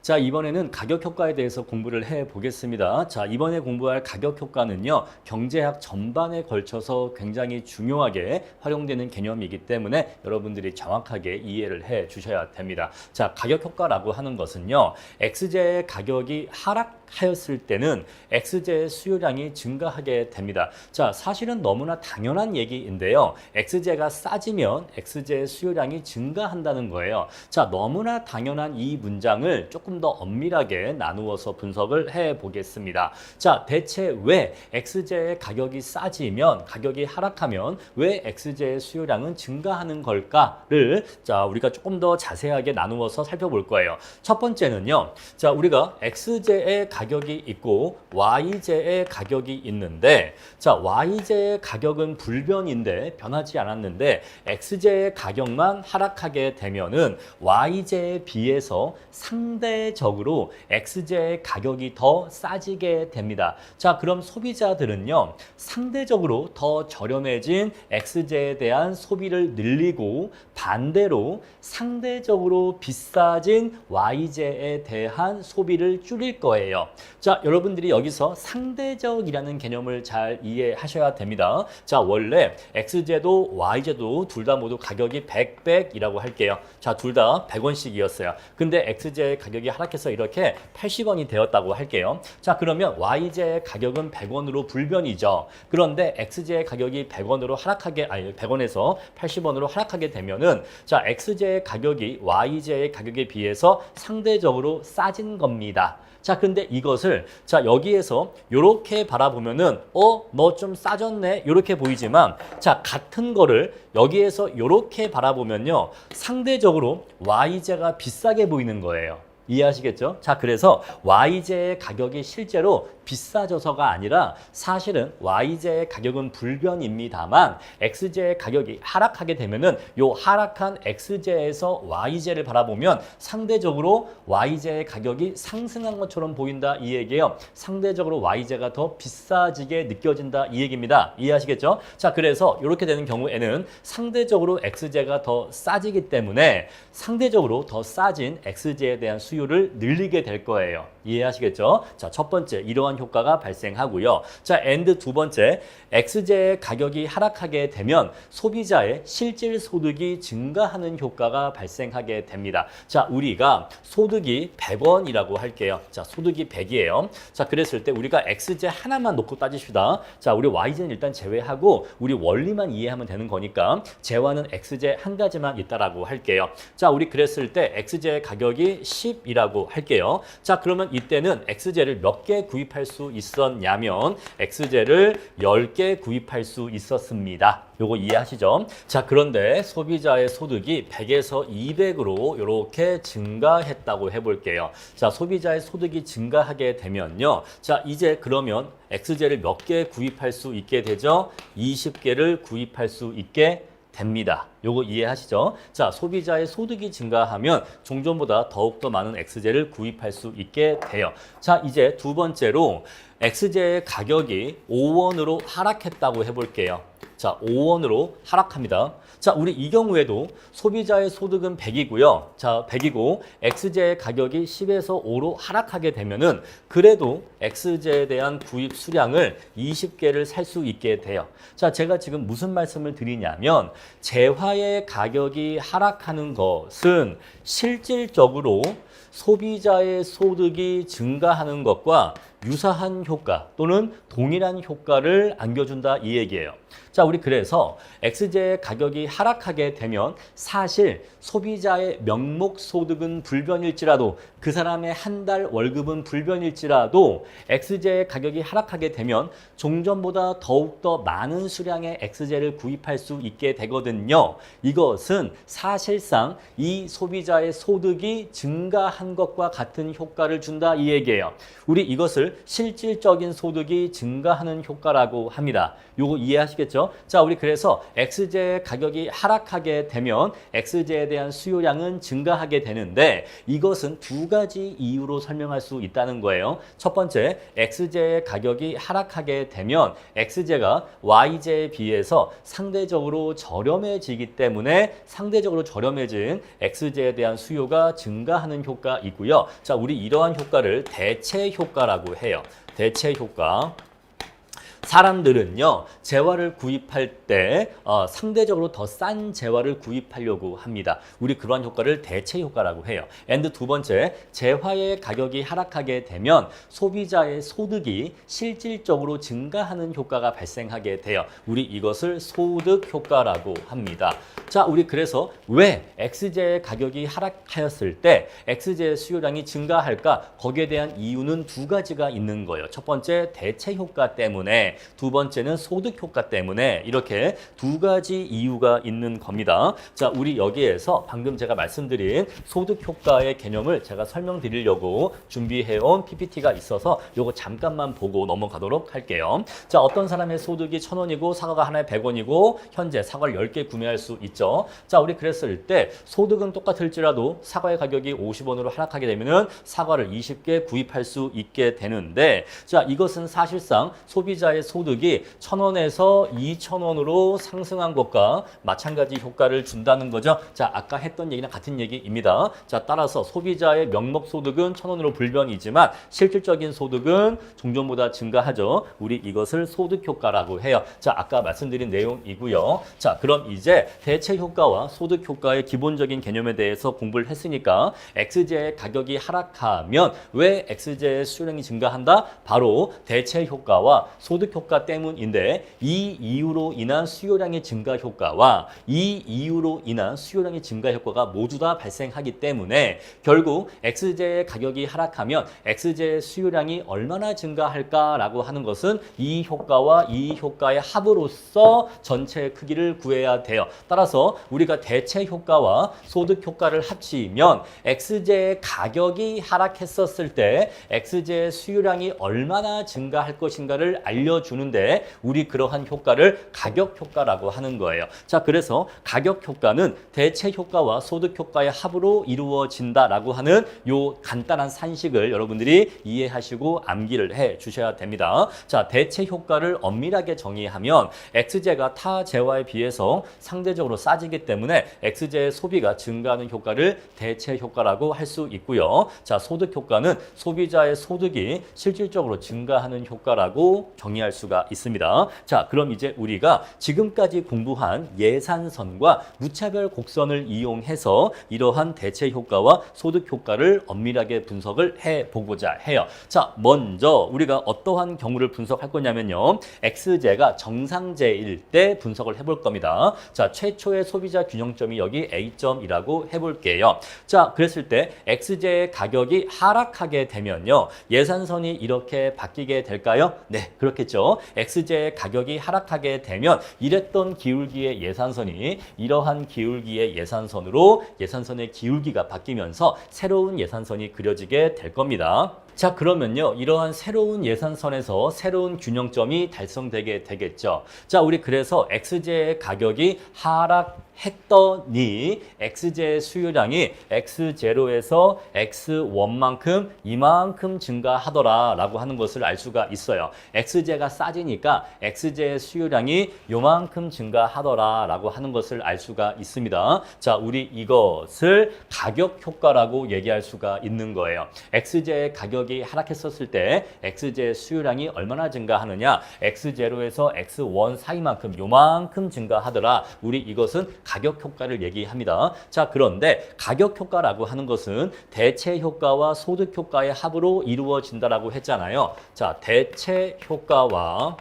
자, 이번에는 가격 효과에 대해서 공부를 해 보겠습니다. 자, 이번에 공부할 가격 효과는요, 경제학 전반에 걸쳐서 굉장히 중요하게 활용되는 개념이기 때문에 여러분들이 정확하게 이해를 해 주셔야 됩니다. 자, 가격 효과라고 하는 것은요, X제의 가격이 하락하였을 때는 X제의 수요량이 증가하게 됩니다. 자, 사실은 너무나 당연한 얘기인데요. X제가 싸지면 X제의 수요량이 증가한다는 거예요. 자, 너무나 당연한 이 문장을 조금 더 엄밀하게 나누어서 분석을 해 보겠습니다. 자, 대체 왜 X제의 가격이 싸지면, 가격이 하락하면 왜 X제의 수요량은 증가하는 걸까를 자, 우리가 조금 더 자세하게 나누어서 살펴볼 거예요. 첫 번째는요. 자, 우리가 X제의 가격이 있고 Y제의 가격이 있는데, 자, Y제의 가격은 불변인데 변하지 않았는데 X제의 가격만 하락하게 되면은 Y제에 비해서 상대적으로 X제의 가격이 더 싸지게 됩니다. 자, 그럼 소비자들은요, 상대적으로 더 저렴해진 X제에 대한 소비를 늘리고 반대로 상대적으로 비싸진 Y제에 대한 소비를 줄일 거예요. 자, 여러분들이 여기서 상대적이라는 개념을 잘 이해하셔야 됩니다. 자, 원래 X제도 Y제도 둘 다 모두 가격이 100이라고 할게요. 자, 둘 다 100원씩이었어요. 근데 X제의 가격이 하락해서 이렇게 80원이 되었다고 할게요. 자, 그러면 Y제의 가격은 100원으로 불변이죠. 그런데 X제의 가격이 100원에서 80원으로 하락하게 되면은, 자, X제의 가격이 Y제의 가격에 비해서 상대적으로 싸진 겁니다. 자, 근데 이것을 자, 여기에서 이렇게 바라보면은 너 좀 싸졌네 이렇게 보이지만, 자, 같은 거를 여기에서 이렇게 바라보면요, 상대적으로 Y제가 비싸게 보이는 거예요. 이해하시겠죠? 자, 그래서 Y제의 가격이 실제로 비싸져서가 아니라 사실은 Y제의 가격은 불변입니다만 X제의 가격이 하락하게 되면은 요 하락한 X제에서 Y제를 바라보면 상대적으로 Y제의 가격이 상승한 것처럼 보인다 이 얘기예요. 상대적으로 Y제가 더 비싸지게 느껴진다 이 얘기입니다. 이해하시겠죠? 자, 그래서 이렇게 되는 경우에는 상대적으로 X제가 더 싸지기 때문에 상대적으로 더 싸진 X제에 대한 수요를 늘리게 될 거예요. 이해하시겠죠? 자, 첫 번째 이러한 효과가 발생하고요. 자, and 두 번째, X제의 가격이 하락하게 되면 소비자의 실질 소득이 증가하는 효과가 발생하게 됩니다. 자, 우리가 소득이 100원이라고 할게요. 자, 소득이 100이에요. 자, 그랬을 때 우리가 X제 하나만 놓고 따집시다. 자, 우리 Y제는 일단 제외하고 우리 원리만 이해하면 되는 거니까 제와는 X제 한 가지만 있다라고 할게요. 자, 우리 그랬을 때 X제의 가격이 10이라고 할게요. 자, 그러면 이때는 X제를 몇 개 구입할 수 있었냐면 X제를 10개 구입할 수 있었습니다. 요거 이해하시죠? 자, 그런데 소비자의 소득이 100에서 200으로 이렇게 증가했다고 해볼게요. 자, 소비자의 소득이 증가하게 되면요. 자, 이제 그러면 X제를 몇 개 구입할 수 있게 되죠? 20개를 구입할 수 있게 됩니다. 요거 이해하시죠? 자, 소비자의 소득이 증가하면 종전보다 더욱더 많은 X제를 구입할 수 있게 돼요. 자, 이제 두 번째로 X제의 가격이 5원으로 하락했다고 해볼게요. 자, 5원으로 하락합니다. 자, 우리 이 경우에도 소비자의 소득은 100이고요. 자, 100이고 X제의 가격이 10에서 5로 하락하게 되면은 그래도 X제에 대한 구입 수량을 20개를 살 수 있게 돼요. 자, 제가 지금 무슨 말씀을 드리냐면 재화의 가격이 하락하는 것은 실질적으로 소비자의 소득이 증가하는 것과 유사한 효과 또는 동일한 효과를 안겨준다 이 얘기예요. 자, 우리 그래서 X제의 가격이 하락하게 되면 사실 소비자의 명목 소득은 불변일지라도 그 사람의 한 달 월급은 불변일지라도 X제의 가격이 하락하게 되면 종전보다 더욱더 많은 수량의 X제를 구입할 수 있게 되거든요. 이것은 사실상 이 소비자의 소득이 증가한 것과 같은 효과를 준다 이 얘기예요. 우리 이것을 이것을 실질적인 소득이 증가하는 효과라고 합니다. 요거 이해하시겠죠? 자, 우리 그래서 X제의 가격이 하락하게 되면 X제에 대한 수요량은 증가하게 되는데 이것은 두 가지 이유로 설명할 수 있다는 거예요. 첫 번째, X제의 가격이 하락하게 되면 X제가 Y제에 비해서 상대적으로 저렴해지기 때문에 상대적으로 저렴해진 X제에 대한 수요가 증가하는 효과이고요. 자, 우리 이러한 효과를 대체 효과라고 해요. 대체 효과. 사람들은요, 재화를 구입할 때 상대적으로 더 싼 재화를 구입하려고 합니다. 우리 그러한 효과를 대체 효과라고 해요. and 두 번째, 재화의 가격이 하락하게 되면 소비자의 소득이 실질적으로 증가하는 효과가 발생하게 돼요. 우리 이것을 소득 효과라고 합니다. 자, 우리 그래서 왜 X제의 가격이 하락하였을 때 X제의 수요량이 증가할까? 거기에 대한 이유는 두 가지가 있는 거예요. 첫 번째, 대체 효과 때문에, 두 번째는 소득 효과 때문에 이렇게 두 가지 이유가 있는 겁니다. 자, 우리 여기에서 방금 제가 말씀드린 소득 효과의 개념을 제가 설명드리려고 준비해온 PPT가 있어서 요거 잠깐만 보고 넘어가도록 할게요. 자, 어떤 사람의 소득이 1,000원이고 사과가 하나에 100원이고 현재 사과를 10개 구매할 수 있죠. 자, 우리 그랬을 때 소득은 똑같을지라도 사과의 가격이 50원으로 하락하게 되면은 사과를 20개 구입할 수 있게 되는데, 자, 이것은 사실상 소비자의 소득이 1,000원에서 2,000원으로 상승한 것과 마찬가지 효과를 준다는 거죠. 자, 아까 했던 얘기랑 같은 얘기입니다. 자, 따라서 소비자의 명목 소득은 1,000원으로 불변이지만 실질적인 소득은 종전보다 증가하죠. 우리 이것을 소득 효과라고 해요. 자, 아까 말씀드린 내용이고요. 자, 그럼 이제 대체 효과와 소득 효과의 기본적인 개념에 대해서 공부를 했으니까 X제의 가격이 하락하면 왜 X제의 수요량이 증가한다? 바로 대체 효과와 소득 효과 때문인데 이 이유로 인한 수요량의 증가 효과와 이 이유로 인한 수요량의 증가 효과가 모두 다 발생하기 때문에 결국 X제의 가격이 하락하면 X제의 수요량이 얼마나 증가할까라고 하는 것은 이 효과와 이 효과의 합으로서 전체 크기를 구해야 돼요. 따라서 우리가 대체 효과와 소득 효과를 합치면 X제의 가격이 하락했었을 때 X제의 수요량이 얼마나 증가할 것인가를 알려주는데 우리 그러한 효과를 가격 효과라고 하는 거예요. 자, 그래서 가격 효과는 대체 효과와 소득 효과의 합으로 이루어진다라고 하는 요 간단한 산식을 여러분들이 이해하시고 암기를 해 주셔야 됩니다. 자, 대체 효과를 엄밀하게 정의하면 X제가 타 재화에 비해서 상대적으로 싸지기 때문에 X제의 소비가 증가하는 효과를 대체 효과라고 할 수 있고요. 자, 소득 효과는 소비자의 소득이 실질적으로 증가하는 효과라고 정의할 수가 있습니다. 자, 그럼 이제 우리가 지금까지 공부한 예산선과 무차별 곡선을 이용해서 이러한 대체 효과와 소득 효과를 엄밀하게 분석을 해보고자 해요. 자, 먼저 우리가 어떠한 경우를 분석할 거냐면요. X제가 정상제일 때 분석을 해볼 겁니다. 자, 최초의 소비자 균형점이 여기 A점이라고 해볼게요. 자, 그랬을 때 X제의 가격이 하락하게 되면요. 예산선이 이렇게 바뀌게 될까요? 네, 그렇겠죠. X제의 가격이 하락하게 되면 이랬던 기울기의 예산선이 이러한 기울기의 예산선으로 예산선의 기울기가 바뀌면서 새로운 예산선이 그려지게 될 겁니다. 자, 그러면요. 이러한 새로운 예산선에서 새로운 균형점이 달성되게 되겠죠. 자, 우리 그래서 X제의 가격이 하락했더니 X제의 수요량이 X0에서 X1만큼 이만큼 증가하더라 라고 하는 것을 알 수가 있어요. X제가 싸지니까 X제의 수요량이 요만큼 증가하더라 라고 하는 것을 알 수가 있습니다. 자, 우리 이것을 가격 효과라고 얘기할 수가 있는 거예요. X제의 가격이 하락했었을 때 X제의 수요량이 얼마나 증가하느냐, X0에서 X1 사이만큼 요만큼 증가하더라. 우리 이것은 가격 효과를 얘기합니다. 자, 그런데 가격 효과라고 하는 것은 대체 효과와 소득 효과의 합으로 이루어진다라고 했잖아요. 자, 대체 효과와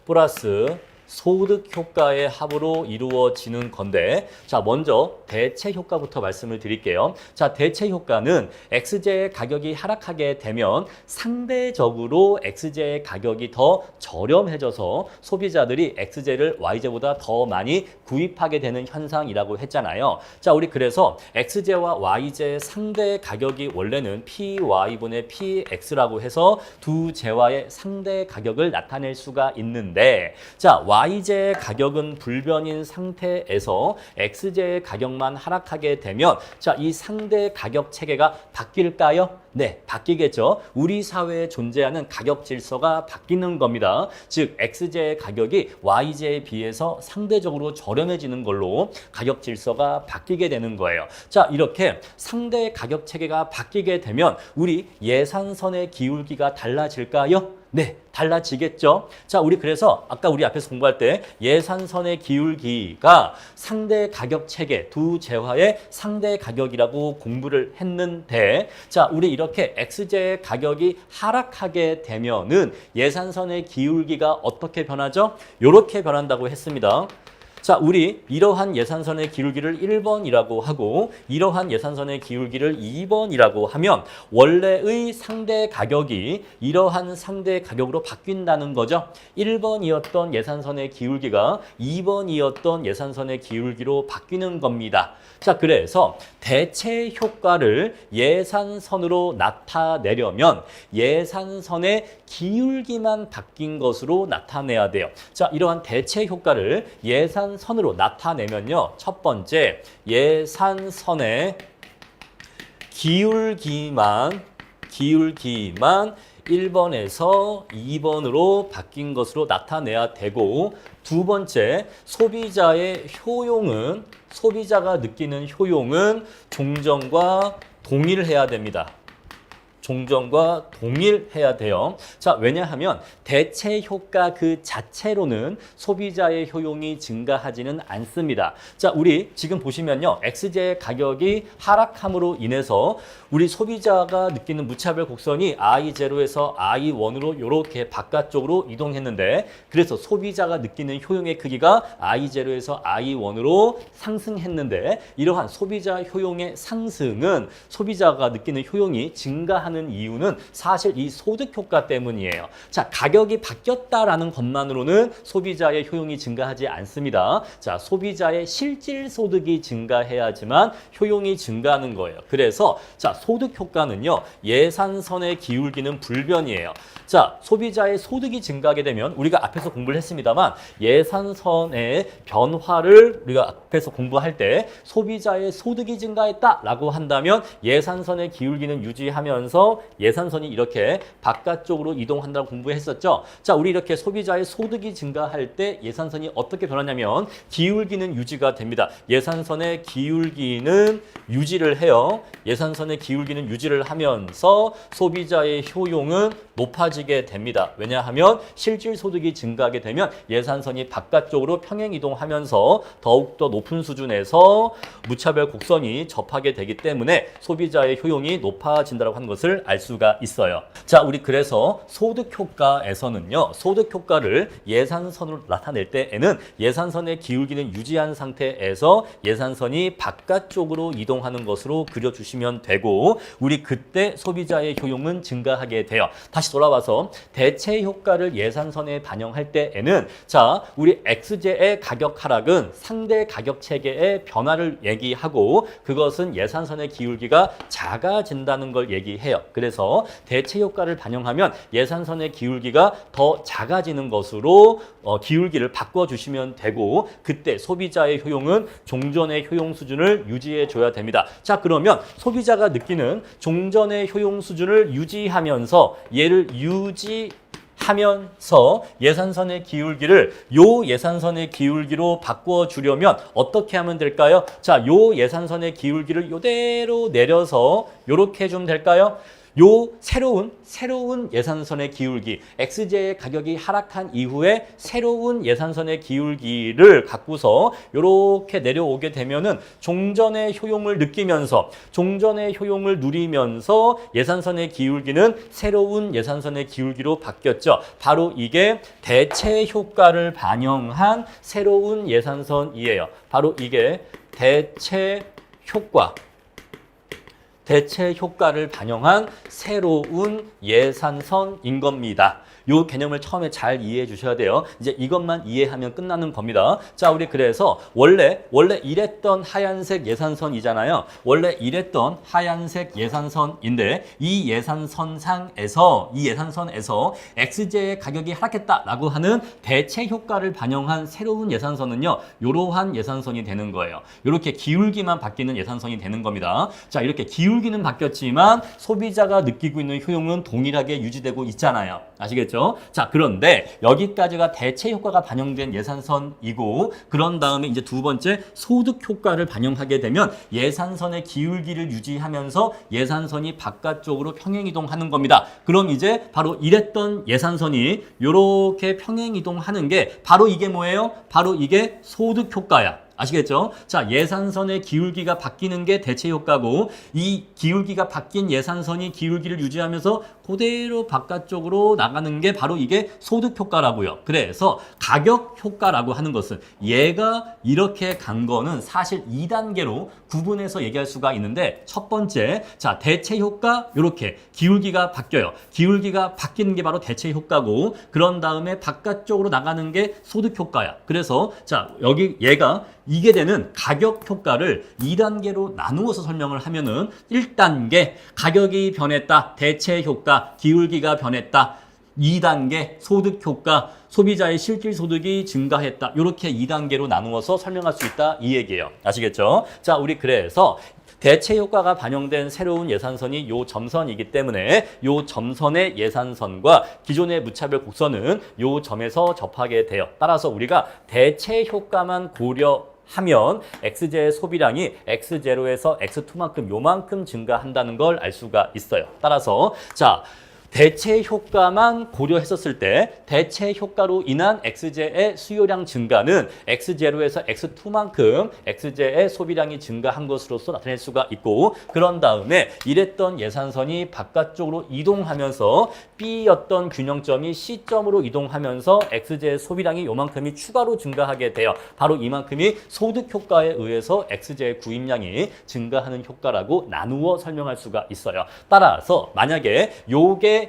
플러스 소득 효과의 합으로 이루어지는 건데, 자, 먼저 대체 효과부터 말씀을 드릴게요. 자, 대체 효과는 X제의 가격이 하락하게 되면 상대적으로 X제의 가격이 더 저렴해져서 소비자들이 X제를 Y제보다 더 많이 구입하게 되는 현상이라고 했잖아요. 자, 우리 그래서 X제와 Y제의 상대 가격이 원래는 PY분의 PX라고 해서 두 제와의 상대 가격을 나타낼 수가 있는데, 자, Y제의 가격은 불변인 상태에서 X제의 가격만 하락하게 되면, 자, 이 상대 가격 체계가 바뀔까요? 네, 바뀌겠죠. 우리 사회에 존재하는 가격 질서가 바뀌는 겁니다. 즉, X제의 가격이 Y제에 비해서 상대적으로 저렴해지는 걸로 가격 질서가 바뀌게 되는 거예요. 자, 이렇게 상대 가격 체계가 바뀌게 되면 우리 예산선의 기울기가 달라질까요? 네, 달라지겠죠. 자, 우리 그래서 아까 우리 앞에서 공부할 때 예산선의 기울기가 상대 가격 체계, 두 제화의 상대 가격이라고 공부를 했는데, 자, 우리 이렇게 X제의 가격이 하락하게 되면은 예산선의 기울기가 어떻게 변하죠? 이렇게 변한다고 했습니다. 자, 우리 이러한 예산선의 기울기를 1번이라고 하고 이러한 예산선의 기울기를 2번이라고 하면 원래의 상대 가격이 이러한 상대 가격으로 바뀐다는 거죠. 1번이었던 예산선의 기울기가 2번이었던 예산선의 기울기로 바뀌는 겁니다. 자, 그래서 대체 효과를 예산선으로 나타내려면 예산선의 기울기만 바뀐 것으로 나타내야 돼요. 자, 이러한 대체 효과를 예산선으로 나타내면요. 첫 번째, 예산선의 기울기만 1번에서 2번으로 바뀐 것으로 나타내야 되고, 두 번째, 소비자가 느끼는 효용은 종전과 동일해야 됩니다. 종전과 동일해야 돼요. 자, 왜냐하면 대체 효과 그 자체로는 소비자의 효용이 증가하지는 않습니다. 자, 우리 지금 보시면요. X제의 가격이 하락함으로 인해서 우리 소비자가 느끼는 무차별 곡선이 I0에서 I1으로 이렇게 바깥쪽으로 이동했는데, 그래서 소비자가 느끼는 효용의 크기가 I0에서 I1으로 상승했는데, 이러한 소비자 효용의 상승은 소비자가 느끼는 효용이 증가하는 이유는 사실 이 소득 효과 때문이에요. 자, 가격이 바뀌었다라는 것만으로는 소비자의 효용이 증가하지 않습니다. 자, 소비자의 실질 소득이 증가해야지만 효용이 증가하는 거예요. 그래서 자, 소득 효과는요. 예산선의 기울기는 불변이에요. 자, 소비자의 소득이 증가하게 되면 우리가 앞에서 공부를 했습니다만 예산선의 변화를 우리가 앞에서 공부할 때 소비자의 소득이 증가했다라고 한다면 예산선의 기울기는 유지하면서 예산선이 이렇게 바깥쪽으로 이동한다고 공부했었죠. 자, 우리 이렇게 소비자의 소득이 증가할 때 예산선이 어떻게 변하냐면 기울기는 유지가 됩니다. 예산선의 기울기는 유지를 해요. 예산선의 기울기는 유지를 하면서 소비자의 효용은 높아지게 됩니다. 왜냐하면 실질 소득이 증가하게 되면 예산선이 바깥쪽으로 평행 이동하면서 더욱더 높은 수준에서 무차별 곡선이 접하게 되기 때문에 소비자의 효용이 높아진다고 하는 것을 알 수가 있어요. 자, 우리 그래서 소득 효과에서는요. 소득 효과를 예산선으로 나타낼 때에는 예산선의 기울기는 유지한 상태에서 예산선이 바깥쪽으로 이동하는 것으로 그려주시면 되고, 우리 그때 소비자의 효용은 증가하게 돼요. 다시 돌아와서 대체 효과를 예산선에 반영할 때에는 자, 우리 X제의 가격 하락은 상대 가격 체계의 변화를 얘기하고 그것은 예산선의 기울기가 작아진다는 걸 얘기해요. 그래서 대체 효과를 반영하면 예산선의 기울기가 더 작아지는 것으로 기울기를 바꿔주시면 되고, 그때 소비자의 효용은 종전의 효용 수준을 유지해 줘야 됩니다. 자, 그러면 소비자가 느끼는 종전의 효용 수준을 유지하면서 얘를 유지하면서 예산선의 기울기를 요 예산선의 기울기로 바꿔주려면 어떻게 하면 될까요? 자, 요 예산선의 기울기를 요대로 내려서 요렇게 해주면 될까요? 요 새로운 예산선의 기울기, XJ의 가격이 하락한 이후에 새로운 예산선의 기울기를 갖고서 이렇게 내려오게 되면은 종전의 효용을 느끼면서 종전의 효용을 누리면서 예산선의 기울기는 새로운 예산선의 기울기로 바뀌었죠. 바로 이게 대체 효과를 반영한 새로운 예산선이에요. 바로 이게 대체 효과를 반영한 새로운 예산선인 겁니다. 요 개념을 처음에 잘 이해해 주셔야 돼요. 이제 이것만 이해하면 끝나는 겁니다. 자, 우리 그래서 원래 이랬던 하얀색 예산선이잖아요. 원래 이랬던 하얀색 예산선인데 이 예산선에서 XJ의 가격이 하락했다라고 하는 대체 효과를 반영한 새로운 예산선은요. 이러한 예산선이 되는 거예요. 이렇게 기울기만 바뀌는 예산선이 되는 겁니다. 자, 이렇게 기울기는 바뀌었지만 소비자가 느끼고 있는 효용은 동일하게 유지되고 있잖아요. 아시겠죠? 자, 그런데 여기까지가 대체 효과가 반영된 예산선이고 그런 다음에 이제 두 번째 소득 효과를 반영하게 되면 예산선의 기울기를 유지하면서 예산선이 바깥쪽으로 평행 이동하는 겁니다. 그럼 이제 바로 이랬던 예산선이 이렇게 평행 이동하는 게 바로 이게 뭐예요? 바로 이게 소득 효과야. 아시겠죠? 자, 예산선의 기울기가 바뀌는 게 대체 효과고 이 기울기가 바뀐 예산선이 기울기를 유지하면서 그대로 바깥쪽으로 나가는 게 바로 이게 소득 효과라고요. 그래서 가격 효과라고 하는 것은 얘가 이렇게 간 거는 사실 2단계로 구분해서 얘기할 수가 있는데 첫 번째, 자, 대체 효과 이렇게 기울기가 바뀌어요. 기울기가 바뀌는 게 바로 대체 효과고 그런 다음에 바깥쪽으로 나가는 게 소득 효과야. 그래서 자, 여기 얘가 이게 되는 가격 효과를 2단계로 나누어서 설명을 하면은 1단계 가격이 변했다. 대체 효과, 기울기가 변했다. 2단계 소득 효과, 소비자의 실질 소득이 증가했다. 이렇게 2단계로 나누어서 설명할 수 있다. 이 얘기예요. 아시겠죠? 자, 우리 그래서 대체 효과가 반영된 새로운 예산선이 요 점선이기 때문에 요 점선의 예산선과 기존의 무차별 곡선은 요 점에서 접하게 돼요. 따라서 우리가 대체 효과만 고려하면 XJ의 소비량이 X0에서 X2만큼 요만큼 증가한다는 걸 알 수가 있어요. 따라서 자, 대체 효과만 고려했었을 때 대체 효과로 인한 XJ의 수요량 증가는 X0에서 X2만큼 XJ의 소비량이 증가한 것으로서 나타낼 수가 있고 그런 다음에 이랬던 예산선이 바깥쪽으로 이동하면서 B였던 균형점이 C점으로 이동하면서 XJ의 소비량이 요만큼이 추가로 증가하게 돼요. 바로 이만큼이 소득 효과에 의해서 XJ의 구입량이 증가하는 효과라고 나누어 설명할 수가 있어요. 따라서 만약에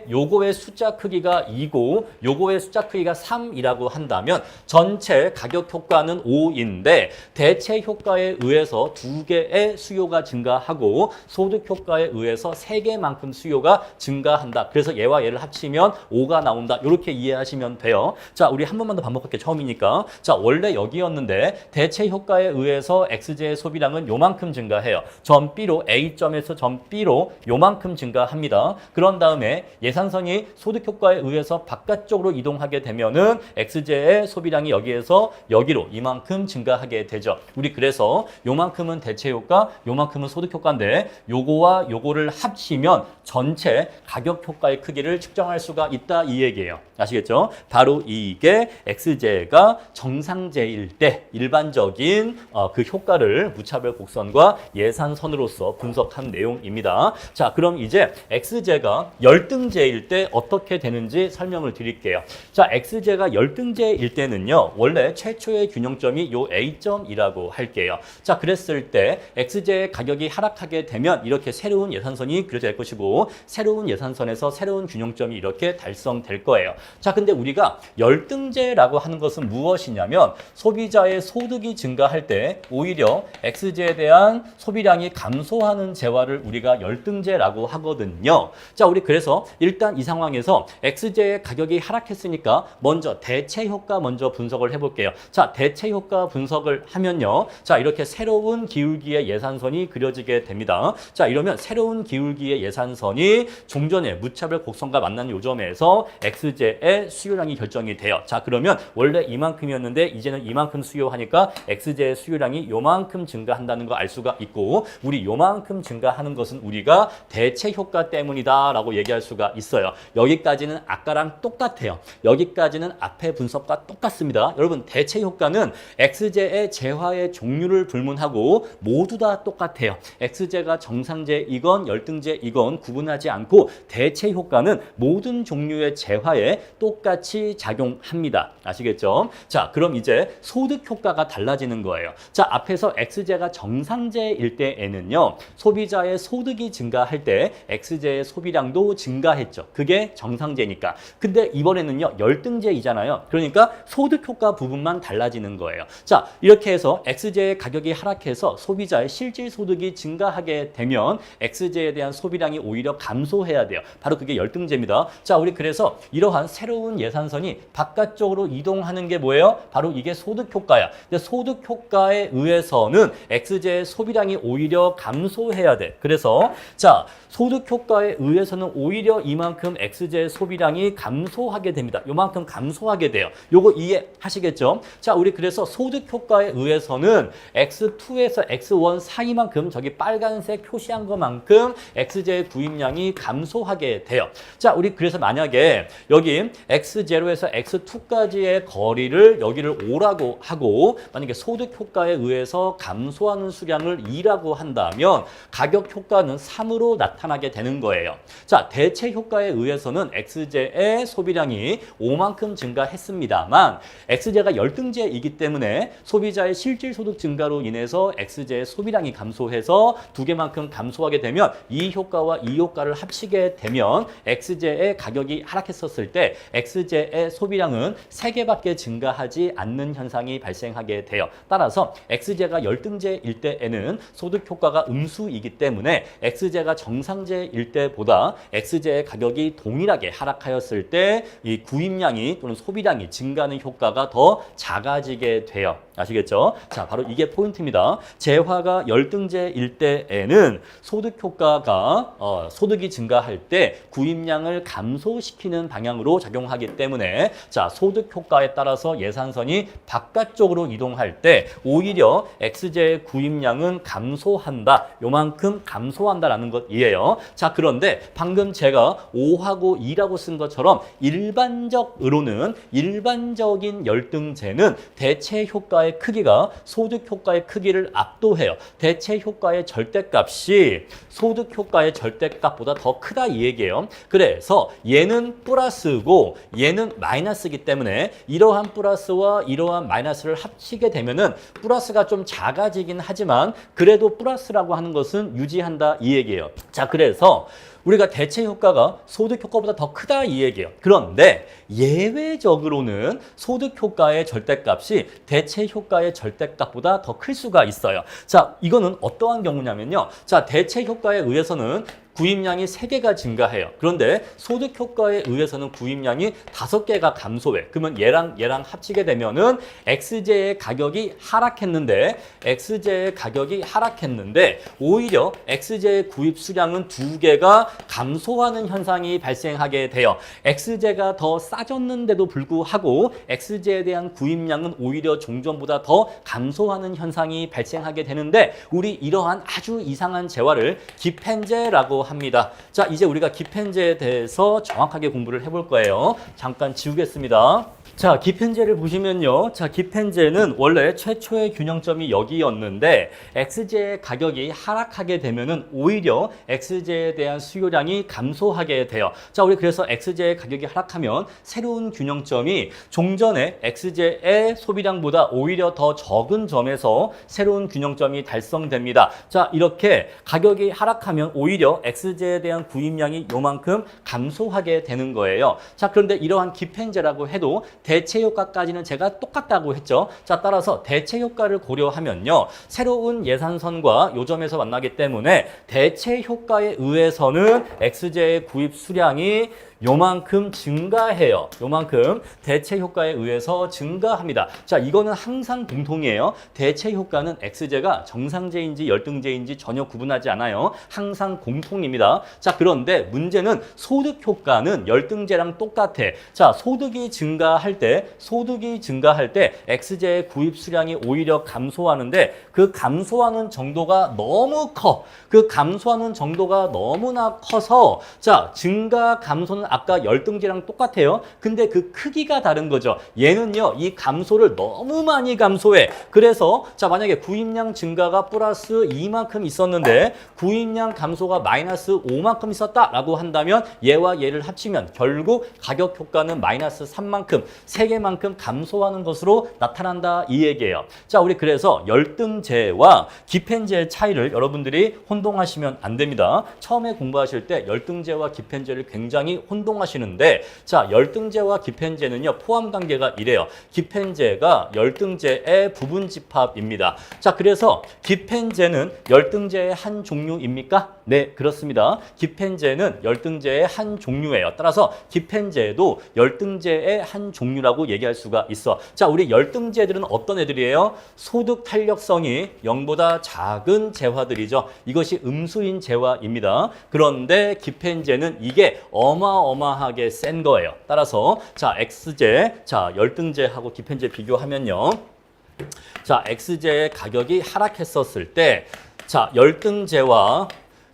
요거의 숫자 크기가 2고 요거의 숫자 크기가 3이라고 한다면 전체 가격 효과는 5인데 대체 효과에 의해서 2개의 수요가 증가하고 소득 효과에 의해서 3개만큼 수요가 증가한다. 그래서 얘와 얘를 합치면 5가 나온다. 이렇게 이해하시면 돼요. 자, 우리 한 번만 더 반복할게요. 처음이니까. 자, 원래 여기였는데 대체 효과에 의해서 XJ의 소비량은 요만큼 증가해요. 점 B로 A점에서 점 B로 요만큼 증가합니다. 그런 다음에 예산선이 소득 효과에 의해서 바깥쪽으로 이동하게 되면은 XJ의 소비량이 여기에서 여기로 이만큼 증가하게 되죠. 우리 그래서 요만큼은 대체 효과, 요만큼은 소득 효과인데 요거와 요거를 합치면 전체 가격 효과의 크기를 측정할 수가 있다 이 얘기예요. 아시겠죠? 바로 이게 XJ가 정상제일 때 일반적인 그 효과를 무차별 곡선과 예산선으로서 분석한 내용입니다. 자, 그럼 이제 XJ가 열등제일 때 어떻게 되는지 설명을 드릴게요. 자, XJ가 열등제일 때는요. 원래 최초의 균형점이 요 A점이라고 할게요. 자, 그랬을 때 XJ의 가격이 하락하게 되면 이렇게 새로운 예산선이 그려질 것이고 새로운 예산선에서 새로운 균형점이 이렇게 달성될 거예요. 자, 근데 우리가 열등제라고 하는 것은 무엇이냐면 소비자의 소득이 증가할 때 오히려 XJ에 대한 소비량이 감소하는 재화를 우리가 열등제라고 하거든요. 자, 우리 그래서 일단 이 상황에서 XJ의 가격이 하락했으니까 먼저 대체 효과 먼저 분석을 해볼게요. 자, 대체 효과 분석을 하면요. 자, 이렇게 새로운 기울기의 예산선이 그려지게 됩니다. 자, 이러면 새로운 기울기의 예산선이 종전의 무차별 곡선과 만나는 요점에서 XJ의 수요량이 결정이 돼요. 자, 그러면 원래 이만큼이었는데 이제는 이만큼 수요하니까 XJ의 수요량이 요만큼 증가한다는 거 알 수가 있고, 우리 요만큼 증가하는 것은 우리가 대체 효과 때문이다 라고 얘기할 수가 있어요. 여기까지는 아까랑 똑같아요. 여기까지는 앞에 분석과 똑같습니다. 여러분, 대체 효과는 XJ의 재화의 종류를 불문하고 모두 다 똑같아요. XJ가 정상재이건 열등재이건 구분하지 않고 대체 효과는 모든 종류의 재화에 똑같이 작용합니다. 아시겠죠? 자, 그럼 이제 소득 효과가 달라지는 거예요. 자, 앞에서 XJ가 정상재일 때에는요, 소비자의 소득이 증가할 때 XJ의 소비량도 증가했죠. 그게 정상재니까. 근데 이번에는요, 열등재이잖아요. 그러니까 소득 효과 부분만 달라지는 거예요. 자, 이렇게 해서 XJ의 가격이 하락해서 소비자의 실질 소득이 증가하게 되면 XJ에 대한 소비량이 오히려 감소해야 돼요. 바로 그게 열등재입니다. 자, 우리 그래서 이러한 새로운 예산선이 바깥쪽으로 이동하는 게 뭐예요? 바로 이게 소득 효과야. 근데 소득 효과에 의해서는 XJ의 소비량이 오히려 감소해야 돼. 그래서 자, 소득 효과에 의해서는 오히려 이만큼 XJ의 소비량이 감소하게 됩니다. 요만큼 감소하게 돼요. 요거 이해하시겠죠? 자, 우리 그래서 소득 효과에 의해서는 X2에서 X1 사이만큼, 저기 빨간색 표시한 것만큼 XJ의 구입량이 감소하게 돼요. 자, 우리 그래서 만약에 여기 X0에서 X2까지의 거리를 여기를 5라고 하고, 만약에 소득 효과에 의해서 감소하는 수량을 2라고 한다면 가격 효과는 3으로 나타나게 되는 거예요. 자, 대체 효과에 의해서는 XJ의 소비량이 5만큼 증가했습니다만 XJ가 열등제이기 때문에 소비자의 실질 소득 증가로 인해서 XJ의 소비량이 감소해서 두 개만큼 감소하게 되면 이 효과와 이 효과를 합치게 되면 XJ의 가격이 하락했었을 때 XJ의 소비량은 3개밖에 증가하지 않는 현상이 발생하게 돼요. 따라서 XJ가 열등제일 때에는 소득 효과가 음수이기 때문에 XJ가 정상제일 때보다 XJ의 가격이 동일하게 하락하였을 때 이 구입량이 또는 소비량이 증가하는 효과가 더 작아지게 돼요. 아시겠죠? 자, 바로 이게 포인트입니다. 재화가 열등제일 때에는 소득 효과가 소득이 증가할 때 구입량을 감소시키는 방향으로 작용하기 때문에 자, 소득 효과에 따라서 예산선이 바깥쪽으로 이동할 때 오히려 XJ의 구입량은 감소한다. 요만큼 감소한다라는 것이에요. 자, 그런데 방금 제가 5하고 2라고 쓴 것처럼 일반적인 열등제는 대체 효과의 크기가 소득 효과의 크기를 압도해요. 대체 효과의 절대값이 소득 효과의 절대값보다 더 크다 이 얘기예요. 그래서 얘는 플러스고 얘는 마이너스이기 때문에 이러한 플러스와 이러한 마이너스를 합치게 되면은 플러스가 좀 작아지긴 하지만 그래도 플러스라고 하는 것은 유지한다 이 얘기예요. 자, 그래서 우리가 대체 효과가 소득 효과보다 더 크다 이 얘기예요. 그런데 예외적으로는 소득 효과의 절대값이 대체 효과의 절대값보다 더 클 수가 있어요. 자, 이거는 어떠한 경우냐면요. 자, 대체 효과에 의해서는 구입량이 3개가 증가해요. 그런데 소득 효과에 의해서는 구입량이 5개가 감소해. 그러면 얘랑 합치게 되면은 XJ의 가격이 하락했는데 오히려 XJ의 구입 수량은 2개가 감소하는 현상이 발생하게 돼요. XJ가 더 싸졌는데도 불구하고 XJ에 대한 구입량은 오히려 종전보다 더 감소하는 현상이 발생하게 되는데 우리 이러한 아주 이상한 재화를 기펜제라고 합니다. 자, 이제 우리가 기펜제에 대해서 정확하게 공부를 해볼 거예요. 잠깐 지우겠습니다. 자, 기펜제를 보시면요. 자, 기펜제는 원래 최초의 균형점이 여기였는데 XJ의 가격이 하락하게 되면은 오히려 XJ에 대한 수요량이 감소하게 돼요. 자, 우리 그래서 XJ의 가격이 하락하면 새로운 균형점이 종전의 XJ의 소비량보다 오히려 더 적은 점에서 새로운 균형점이 달성됩니다. 자, 이렇게 가격이 하락하면 오히려 XJ에 대한 구입량이 요만큼 감소하게 되는 거예요. 자, 그런데 이러한 기펜제라고 해도 대체 효과까지는 제가 똑같다고 했죠. 자, 따라서 대체 효과를 고려하면요. 새로운 예산선과 요점에서 만나기 때문에 대체 효과에 의해서는 x제의 구입 수량이 요만큼 증가해요. 요만큼 대체 효과에 의해서 증가합니다. 자, 이거는 항상 공통이에요. 대체 효과는 x제가 정상제인지 열등제인지 전혀 구분하지 않아요. 항상 공통입니다. 자, 그런데 문제는 소득 효과는 열등제랑 똑같아. 자, 소득이 증가할 때 x제의 구입 수량이 오히려 감소하는데 그 감소하는 정도가 너무 커. 그 감소하는 정도가 너무나 커서 자, 증가 감소는 아까 열등제랑 똑같아요. 근데 그 크기가 다른 거죠. 얘는요, 이 감소를 너무 많이 감소해. 그래서 자, 만약에 구입량 증가가 플러스 2만큼 있었는데 구입량 감소가 마이너스 5만큼 있었다라고 한다면 얘와 얘를 합치면 결국 가격 효과는 마이너스 3만큼, 3개만큼 감소하는 것으로 나타난다 이 얘기예요. 자, 우리 그래서 열등제와 기펜제의 차이를 여러분들이 혼동하시면 안 됩니다. 처음에 공부하실 때 열등제와 기펜제를 굉장히 혼동하시는데 자, 열등제와 기펜제는요, 포함 관계가 이래요. 기펜제가 열등제의 부분 집합입니다. 자, 그래서 기펜제는 열등제의 한 종류입니까? 네, 그렇습니다. 기펜제는 열등제의 한 종류예요. 따라서 기펜제도 열등제의 한 종류라고 얘기할 수가 있어. 자, 우리 열등제들은 어떤 애들이에요? 소득 탄력성이 0보다 작은 재화들이죠. 이것이 음수인 재화입니다. 그런데 기펜제는 이게 어마어마하게 센 거예요. 따라서 자, X제, 자, 열등제하고 기펜제 비교하면요. 자, X제의 가격이 하락했었을 때 자, 열등제와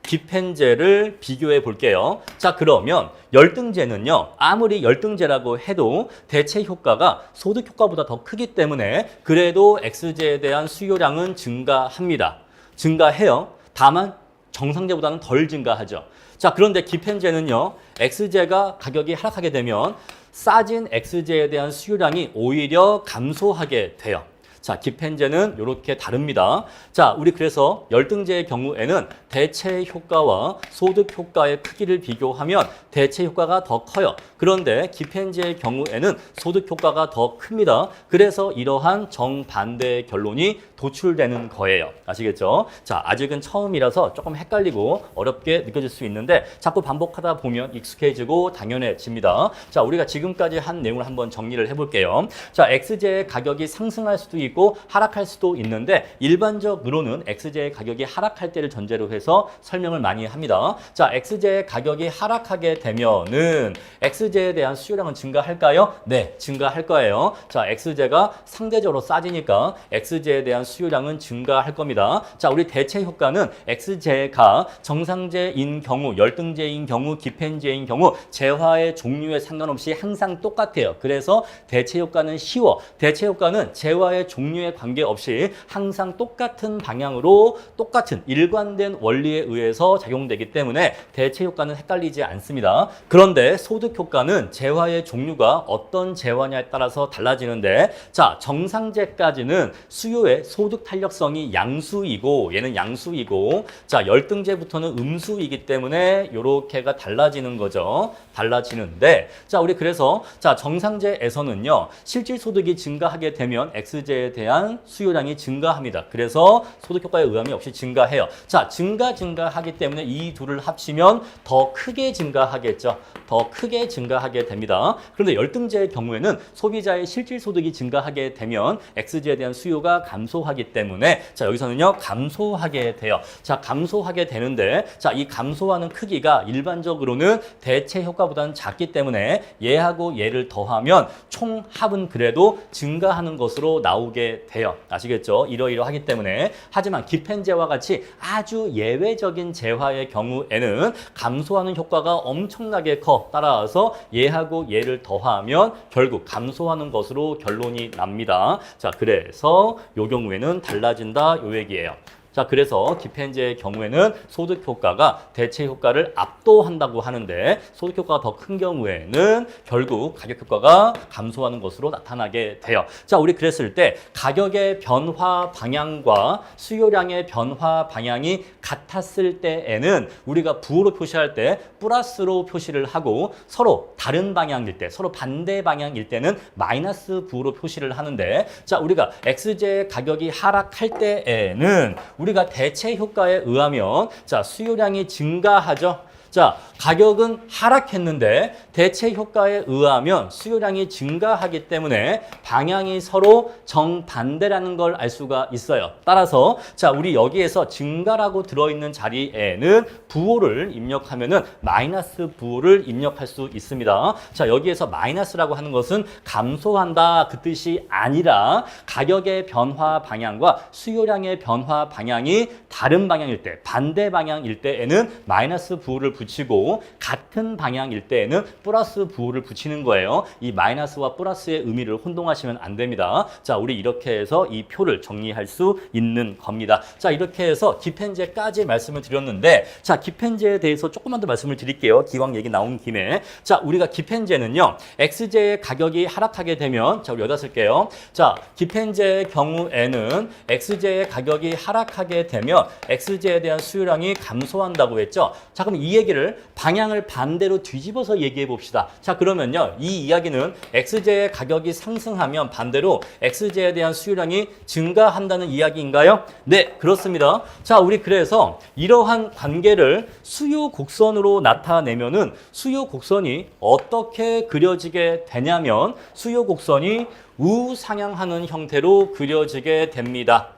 기펜제를 비교해 볼게요. 자, 그러면 열등제는요, 아무리 열등제라고 해도 대체 효과가 소득 효과보다 더 크기 때문에 그래도 X제에 대한 수요량은 증가합니다. 증가해요. 다만 정상제보다는 덜 증가하죠. 자, 그런데 기펜제는요, X제가 가격이 하락하게 되면 싸진 X제에 대한 수요량이 오히려 감소하게 돼요. 자, 기펜제는 이렇게 다릅니다. 자, 우리 그래서 열등제의 경우에는 대체 효과와 소득 효과의 크기를 비교하면 대체 효과가 더 커요. 그런데 기펜제의 경우에는 소득 효과가 더 큽니다. 그래서 이러한 정반대의 결론이 도출되는 거예요. 아시겠죠? 자, 아직은 처음이라서 조금 헷갈리고 어렵게 느껴질 수 있는데 자꾸 반복하다 보면 익숙해지고 당연해집니다. 자, 우리가 지금까지 한 내용을 한번 정리를 해볼게요. 자, X제의 가격이 상승할 수도 있고 하락할 수도 있는데 일반적으로는 X제의 가격이 하락할 때를 전제로 해서 설명을 많이 합니다. 자, X제의 가격이 하락하게 되면은 X제에 대한 수요량은 증가할까요? 네, 증가할 거예요. 자, X제가 상대적으로 싸지니까 X제에 대한 수요량은 증가할 겁니다. 자, 우리 대체 효과는 X제가 정상제인 경우, 열등제인 경우, 기펜제인 경우 재화의 종류에 상관없이 항상 똑같아요. 그래서 대체 효과는 쉬워. 대체 효과는 재화의 종류에 관계없이 항상 똑같은 방향으로 똑같은 일관된 원리에 의해서 작용되기 때문에 대체 효과는 헷갈리지 않습니다. 그런데 소득 효과는 재화의 종류가 어떤 재화냐에 따라서 달라지는데 자, 정상제까지는 수요의 소득 탄력성이 양수이고 얘는 양수이고 자, 열등제부터는 음수이기 때문에 요렇게가 달라지는 거죠. 달라지는데 자, 우리 그래서 자, 정상제에서는요, 실질 소득이 증가하게 되면 X제에 대한 수요량이 증가합니다. 그래서 소득 효과의 의함이 없이 증가해요. 자, 증가하기 때문에 이 둘을 합치면 더 크게 증가하겠죠. 더 크게 증가하게 됩니다. 그런데 열등제의 경우에는 소비자의 실질 소득이 증가하게 되면 X제에 대한 수요가 감소하기 때문에 자, 여기서는요, 감소하게 돼요. 자, 감소하게 되는데 자, 이 감소하는 크기가 일반적으로는 대체 효과보다는 작기 때문에 얘하고 얘를 더하면 총합은 그래도 증가하는 것으로 나오게 돼요. 아시겠죠? 이러이러하기 때문에. 하지만 기펜제와 같이 아주 예외적인 재화의 경우에는 감소하는 효과가 엄청나게 커. 따라서 얘하고 얘를 더하면 결국 감소하는 것으로 결론이 납니다. 자, 그래서 이 경우에는 달라진다 요 얘기예요. 자, 그래서 기펜제의 경우에는 소득 효과가 대체 효과를 압도한다고 하는데 소득 효과가 더 큰 경우에는 결국 가격 효과가 감소하는 것으로 나타나게 돼요. 자, 우리 그랬을 때 가격의 변화 방향과 수요량의 변화 방향이 같았을 때에는 우리가 부호로 표시할 때 플러스로 표시를 하고 서로 다른 방향일 때, 서로 반대 방향일 때는 마이너스 부호로 표시를 하는데 자, 우리가 XJ 가격이 하락할 때에는 우리가 대체 효과에 의하면 자, 수요량이 증가하죠. 자, 가격은 하락했는데 대체 효과에 의하면 수요량이 증가하기 때문에 방향이 서로 정반대라는 걸 알 수가 있어요. 따라서 자, 우리 여기에서 증가라고 들어있는 자리에는 부호를 입력하면은 마이너스 부호를 입력할 수 있습니다. 자, 여기에서 마이너스라고 하는 것은 감소한다 그 뜻이 아니라 가격의 변화 방향과 수요량의 변화 방향이 다른 방향일 때, 반대 방향일 때에는 마이너스 부호를 붙이고 같은 방향일 때에는 플러스 부호를 붙이는 거예요. 이 마이너스와 플러스의 의미를 혼동하시면 안 됩니다. 자, 우리 이렇게 해서 이 표를 정리할 수 있는 겁니다. 자, 이렇게 해서 기펜제까지 말씀을 드렸는데 자, 기펜제에 대해서 조금만 더 말씀을 드릴게요. 기왕 얘기 나온 김에. 자, 우리가 기펜제는요. XJ의 가격이 하락하게 되면 자, 우리 여기다 쓸게요. 자, 기펜제의 경우에는 XJ의 가격이 하락하게 되면 XJ에 대한 수요량이 감소한다고 했죠. 자, 그럼 이 얘기를 방향을 반대로 뒤집어서 얘기해 봅시다. 자, 그러면요. 이 이야기는 XJ의 가격이 상승하면 반대로 XJ에 대한 수요량이 증가한다는 이야기인가요? 네, 그렇습니다. 자, 우리 그래서 이러한 관계를 수요 곡선으로 나타내면은 수요 곡선이 어떻게 그려지게 되냐면 수요 곡선이 우상향하는 형태로 그려지게 됩니다.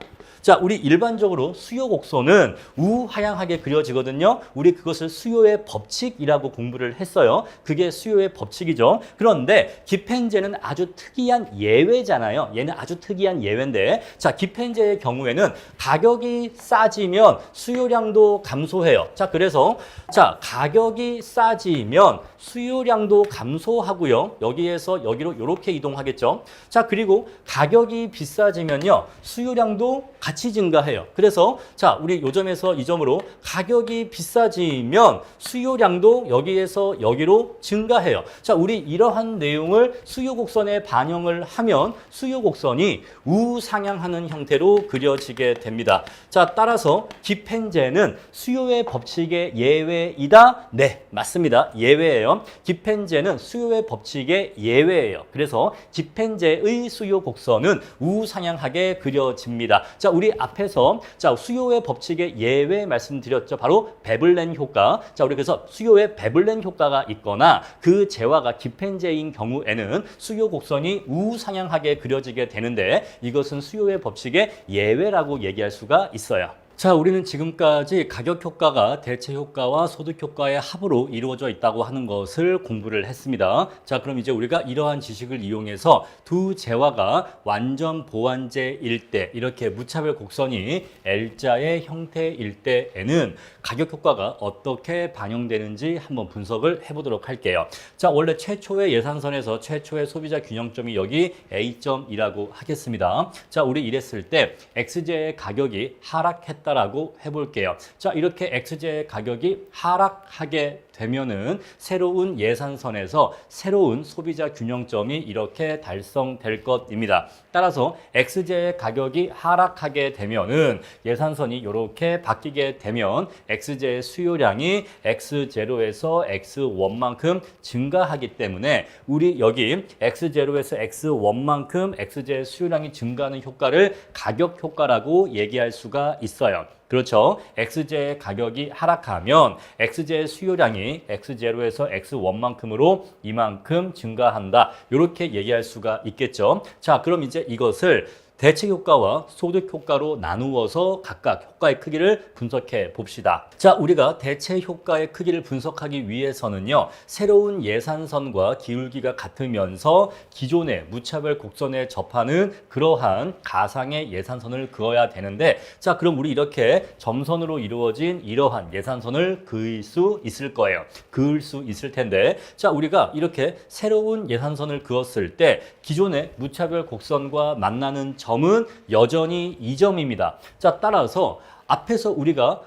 자, 우리 일반적으로 수요 곡선은 우하향하게 그려지거든요. 우리 그것을 수요의 법칙이라고 공부를 했어요. 그게 수요의 법칙이죠. 그런데 기펜제는 아주 특이한 예외잖아요. 얘는 아주 특이한 예외인데 자, 기펜제의 경우에는 가격이 싸지면 수요량도 감소해요. 자, 그래서 자, 가격이 싸지면 수요량도 감소하고요. 여기에서 여기로 이렇게 이동하겠죠. 자, 그리고 가격이 비싸지면요. 수요량도 같이 증가해요. 그래서 자, 우리 요 점에서 이 점으로 가격이 비싸지면 수요량도 여기에서 여기로 증가해요. 자, 우리 이러한 내용을 수요 곡선에 반영을 하면 수요 곡선이 우상향하는 형태로 그려지게 됩니다. 자, 따라서 기펜제는 수요의 법칙의 예외이다? 네, 맞습니다. 예외예요. 기펜제는 수요의 법칙의 예외예요. 그래서 기펜제의 수요 곡선은 우상향하게 그려집니다. 자, 우리 앞에서 자, 수요의 법칙의 예외 말씀드렸죠. 바로 베블렌 효과. 자, 우리 그래서 수요의 베블렌 효과가 있거나 그 재화가 기펜제인 경우에는 수요 곡선이 우상향하게 그려지게 되는데 이것은 수요의 법칙의 예외라고 얘기할 수가 있어요. 자, 우리는 지금까지 가격 효과가 대체 효과와 소득 효과의 합으로 이루어져 있다고 하는 것을 공부를 했습니다. 자, 그럼 이제 우리가 이러한 지식을 이용해서 두 재화가 완전 보완제일 때 이렇게 무차별 곡선이 L자의 형태일 때에는 가격 효과가 어떻게 반영되는지 한번 분석을 해보도록 할게요. 자, 원래 최초의 예산선에서 최초의 소비자 균형점이 여기 A점이라고 하겠습니다. 자, 우리 이랬을 때 XJ의 가격이 하락했다라고 해볼게요. 자, 이렇게 XJ의 가격이 하락하게 되면은 새로운 예산선에서 새로운 소비자 균형점이 이렇게 달성될 것입니다. 따라서 XJ의 가격이 하락하게 되면은 예산선이 이렇게 바뀌게 되면 XJ의 수요량이 X0에서 X1만큼 증가하기 때문에 우리 여기 X0에서 X1만큼 XJ의 수요량이 증가하는 효과를 가격 효과라고 얘기할 수가 있어요. 그렇죠. XJ의 가격이 하락하면 XJ의 수요량이 X0에서 X1만큼으로 이만큼 증가한다. 이렇게 얘기할 수가 있겠죠. 자, 그럼 이제 이것을 대체 효과와 소득 효과로 나누어서 각각 효과의 크기를 분석해 봅시다. 자, 우리가 대체 효과의 크기를 분석하기 위해서는요, 새로운 예산선과 기울기가 같으면서 기존의 무차별 곡선에 접하는 그러한 가상의 예산선을 그어야 되는데, 자, 그럼 우리 이렇게 점선으로 이루어진 이러한 예산선을 그을 수 있을 거예요. 그을 수 있을 텐데, 자, 우리가 이렇게 새로운 예산선을 그었을 때 기존의 무차별 곡선과 만나는 점은 여전히 이 점입니다. 자, 따라서 앞에서 우리가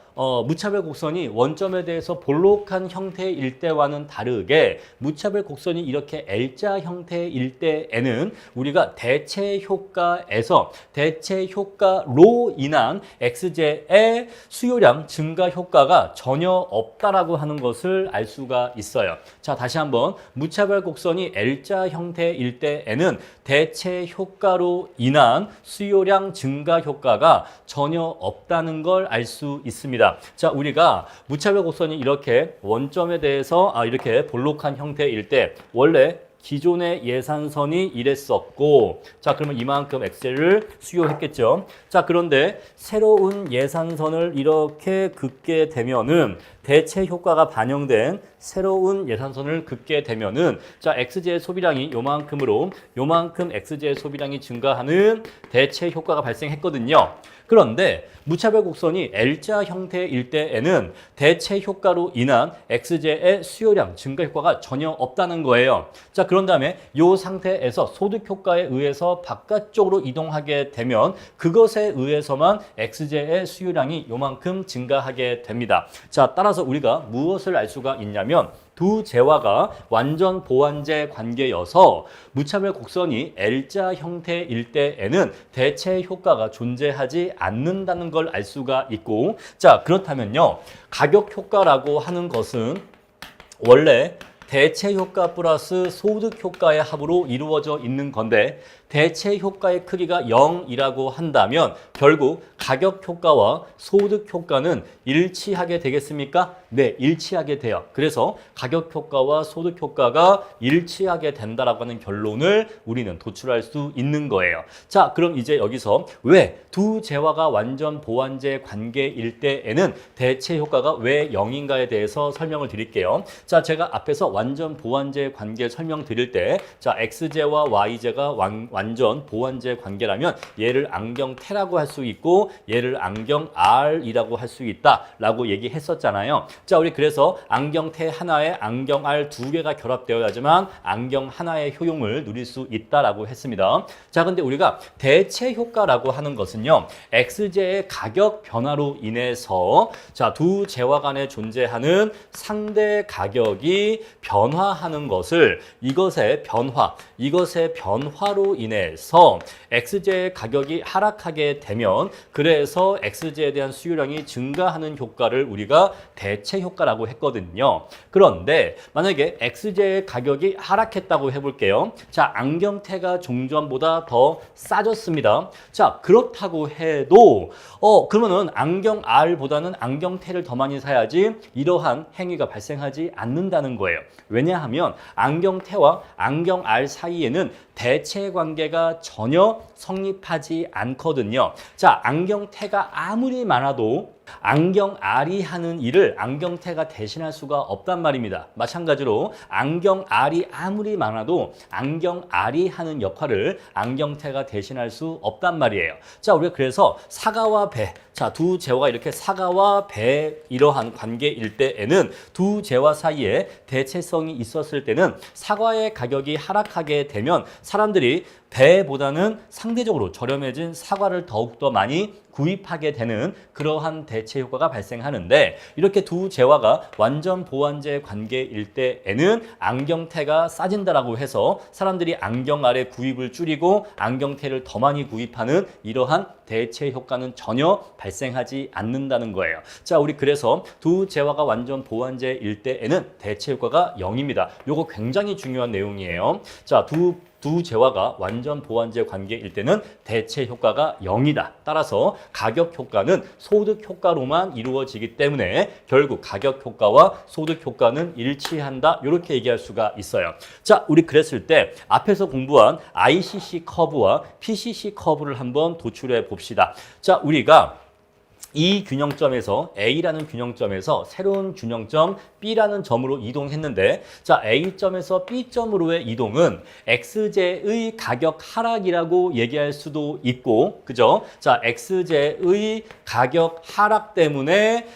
무차별 곡선이 원점에 대해서 볼록한 형태일 때와는 다르게 무차별 곡선이 이렇게 L자 형태일 때에는 우리가 대체 효과에서 대체 효과로 인한 XJ의 수요량 증가 효과가 전혀 없다라고 하는 것을 알 수가 있어요. 자, 다시 한번 무차별 곡선이 L자 형태일 때에는 대체 효과로 인한 수요량 증가 효과가 전혀 없다는 걸 알 수 있습니다. 자, 우리가 무차별 곡선이 이렇게 원점에 대해서 이렇게 볼록한 형태일 때 원래 기존의 예산선이 이랬었고, 자, 그러면 이만큼 엑셀을 수요했겠죠. 자, 그런데 새로운 예산선을 이렇게 긋게 되면은 대체 효과가 반영된 새로운 예산선을 긋게 되면은 자, XJ의 소비량이 요만큼으로 요만큼 XJ의 소비량이 증가하는 대체 효과가 발생했거든요. 그런데 무차별 곡선이 L자 형태일 때에는 대체 효과로 인한 XJ의 수요량 증가 효과가 전혀 없다는 거예요. 자, 그런 다음에 이 상태에서 소득 효과에 의해서 바깥쪽으로 이동하게 되면 그것에 의해서만 XJ의 수요량이 요만큼 증가하게 됩니다. 자, 따라서 우리가 무엇을 알 수가 있냐면 두 재화가 완전 보완제 관계여서 무차별 곡선이 L자 형태일 때에는 대체 효과가 존재하지 않는다는 걸 알 수가 있고, 자, 그렇다면요, 가격 효과라고 하는 것은 원래 대체 효과 플러스 소득 효과의 합으로 이루어져 있는 건데 대체 효과의 크기가 0이라고 한다면 결국 가격 효과와 소득 효과는 일치하게 되겠습니까? 네, 일치하게 돼요. 그래서 가격 효과와 소득 효과가 일치하게 된다라고 하는 결론을 우리는 도출할 수 있는 거예요. 자, 그럼 이제 여기서 왜 두 재화가 완전 보완제 관계일 때에는 대체 효과가 왜 0인가에 대해서 설명을 드릴게요. 자, 제가 앞에서 완전 보완제 관계 설명드릴 때 자, XJ와 YJ가 완전 보완제 관계라면 얘를 안경테라고 할 수 있고 얘를 안경 R이라고 할 수 있다라고 얘기했었잖아요. 자, 우리 그래서 안경테 하나에 안경 R 두 개가 결합되어야지만 안경 하나의 효용을 누릴 수 있다라고 했습니다. 자, 근데 우리가 대체 효과라고 하는 것은요, XJ의 가격 변화로 인해서 자, 두 재화 간에 존재하는 상대 가격이 변화하는 것을 이것의 변화로 인해서 XJ의 가격이 하락하게 되면 그래서 XJ에 대한 수요량이 증가하는 효과를 우리가 대체 효과라고 했거든요. 그런데 만약에 XJ의 가격이 하락했다고 해볼게요. 자, 안경테가 종전보다 더 싸졌습니다. 자, 그렇다고 해도 그러면은 안경 R보다는 안경테를 더 많이 사야지 이러한 행위가 발생하지 않는다는 거예요. 왜냐하면 안경테와 안경 R 사이에는 대체 관계가 전혀 성립하지 않거든요. 자, 안경테가 아무리 많아도 안경 R이 하는 일을 안경테가 대신할 수가 없단 말입니다. 마찬가지로 안경 R이 아무리 많아도 안경 R이 하는 역할을 안경테가 대신할 수 없단 말이에요. 자, 우리가 그래서 사과와 배, 자, 두 재화가 이렇게 사과와 배 이러한 관계일 때에는 두 재화 사이에 대체성이 있었을 때는 사과의 가격이 하락하게 되면 사람들이 배보다는 상대적으로 저렴해진 사과를 더욱더 많이 구입하게 되는 그러한 대체 효과가 발생하는데 이렇게 두 재화가 완전 보완제 관계일 때에는 안경테가 싸진다라고 해서 사람들이 안경 아래 구입을 줄이고 안경테를 더 많이 구입하는 이러한 대체 효과는 전혀 발생하지 않는다는 거예요. 자, 우리 그래서 두 재화가 완전 보완제일 때에는 대체 효과가 0입니다. 요거 굉장히 중요한 내용이에요. 자, 두 재화가 완전 보완제 관계일 때는 대체 효과가 0이다. 따라서 가격 효과는 소득 효과로만 이루어지기 때문에 결국 가격 효과와 소득 효과는 일치한다. 이렇게 얘기할 수가 있어요. 자, 우리 그랬을 때 앞에서 공부한 ICC 커브와 PCC 커브를 한번 도출해 봅시다. 자, 우리가 이 균형점에서 A라는 균형점에서 새로운 균형점 B라는 점으로 이동했는데 자, A점에서 B점으로의 이동은 XJ의 가격 하락이라고 얘기할 수도 있고, 그죠? 자, XJ의 가격 하락 때문에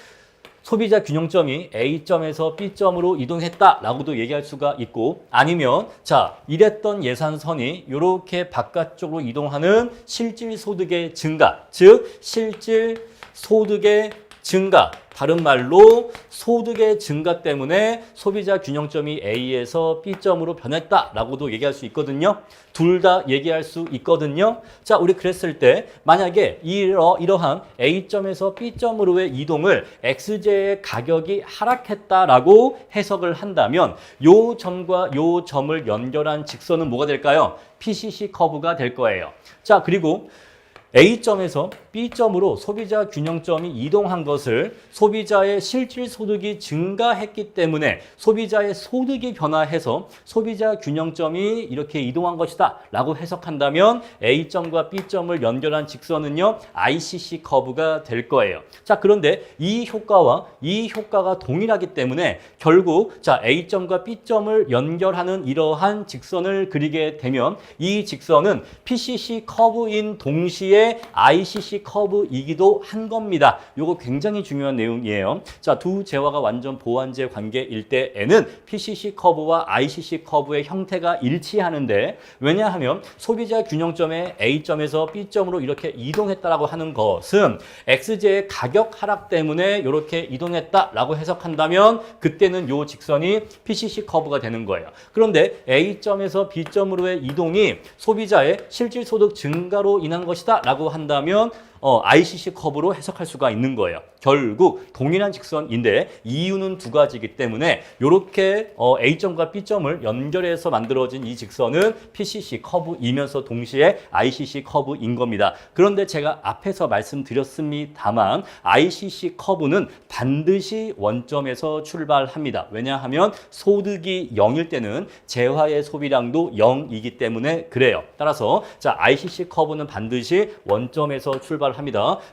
소비자 균형점이 A점에서 B점으로 이동했다라고도 얘기할 수가 있고, 아니면 자, 이랬던 예산선이 이렇게 바깥쪽으로 이동하는 실질 소득의 증가, 즉 실질 소득의 증가, 다른 말로 소득의 증가 때문에 소비자 균형점이 A에서 B점으로 변했다라고도 얘기할 수 있거든요. 둘 다 얘기할 수 있거든요. 자, 우리 그랬을 때 만약에 이러한 A점에서 B점으로의 이동을 X제의 가격이 하락했다라고 해석을 한다면 요 점과 요 점을 연결한 직선은 뭐가 될까요? PCC 커브가 될 거예요. 자, 그리고 A점에서 B점으로 소비자 균형점이 이동한 것을 소비자의 실질 소득이 증가했기 때문에 소비자의 소득이 변화해서 소비자 균형점이 이렇게 이동한 것이다 라고 해석한다면 A점과 B점을 연결한 직선은요 ICC 커브가 될 거예요. 자, 그런데 이 효과와 이 효과가 동일하기 때문에 결국 자 A점과 B점을 연결하는 이러한 직선을 그리게 되면 이 직선은 PCC 커브인 동시에 ICC 커브이기도 한 겁니다. 이거 굉장히 중요한 내용이에요. 자, 두 재화가 완전 보완제 관계일 때에는 PCC 커브와 ICC 커브의 형태가 일치하는데 왜냐하면 소비자 균형점의 A점에서 B점으로 이렇게 이동했다라고 하는 것은 X제의 가격 하락 때문에 이렇게 이동했다라고 해석한다면 그때는 이 직선이 PCC 커브가 되는 거예요. 그런데 A점에서 B점으로의 이동이 소비자의 실질 소득 증가로 인한 것이다 라고 한다면 ICC 커브로 해석할 수가 있는 거예요. 결국 동일한 직선인데 이유는 두 가지이기 때문에 이렇게 A점과 B점을 연결해서 만들어진 이 직선은 PCC 커브이면서 동시에 ICC 커브인 겁니다. 그런데 제가 앞에서 말씀드렸습니다만 ICC 커브는 반드시 원점에서 출발합니다. 왜냐하면 소득이 0일 때는 재화의 소비량도 0이기 때문에 그래요. 따라서 자 ICC 커브는 반드시 원점에서 출발합니다.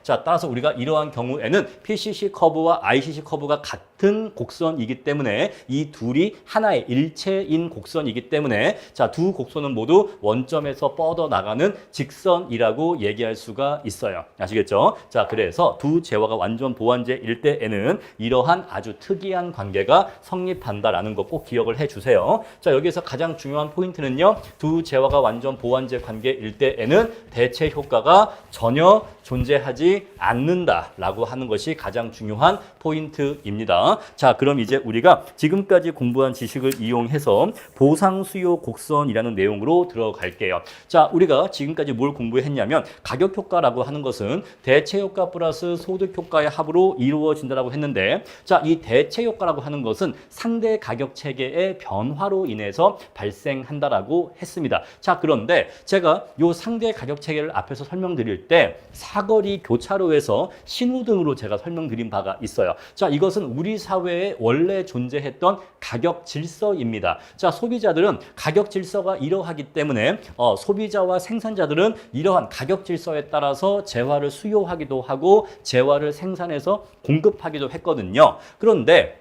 자, 따라서 우리가 이러한 경우에는 PCC 커브와 ICC 커브가 같은 곡선이기 때문에 이 둘이 하나의 일체인 곡선이기 때문에 자, 두 곡선은 모두 원점에서 뻗어나가는 직선이라고 얘기할 수가 있어요. 아시겠죠? 자, 그래서 두 재화가 완전 보완제일 때에는 이러한 아주 특이한 관계가 성립한다라는 거 꼭 기억을 해주세요. 자, 여기서 가장 중요한 포인트는요. 두 재화가 완전 보완제 관계일 때에는 대체 효과가 전혀 존재하지 않는다라고 하는 것이 가장 중요한 포인트입니다. 자, 그럼 이제 우리가 지금까지 공부한 지식을 이용해서 보상 수요 곡선이라는 내용으로 들어갈게요. 자, 우리가 지금까지 뭘 공부했냐면 가격 효과라고 하는 것은 대체 효과 플러스 소득 효과의 합으로 이루어진다라고 했는데 자, 이 대체 효과라고 하는 것은 상대 가격 체계의 변화로 인해서 발생한다라고 했습니다. 자, 그런데 제가 이 상대 가격 체계를 앞에서 설명드릴 때 사거리 교차로에서 신호등으로 제가 설명드린 바가 있어요. 자, 이것은 우리 사회에 원래 존재했던 가격 질서입니다. 자, 소비자들은 가격 질서가 이러하기 때문에 소비자와 생산자들은 이러한 가격 질서에 따라서 재화를 수요하기도 하고 재화를 생산해서 공급하기도 했거든요. 그런데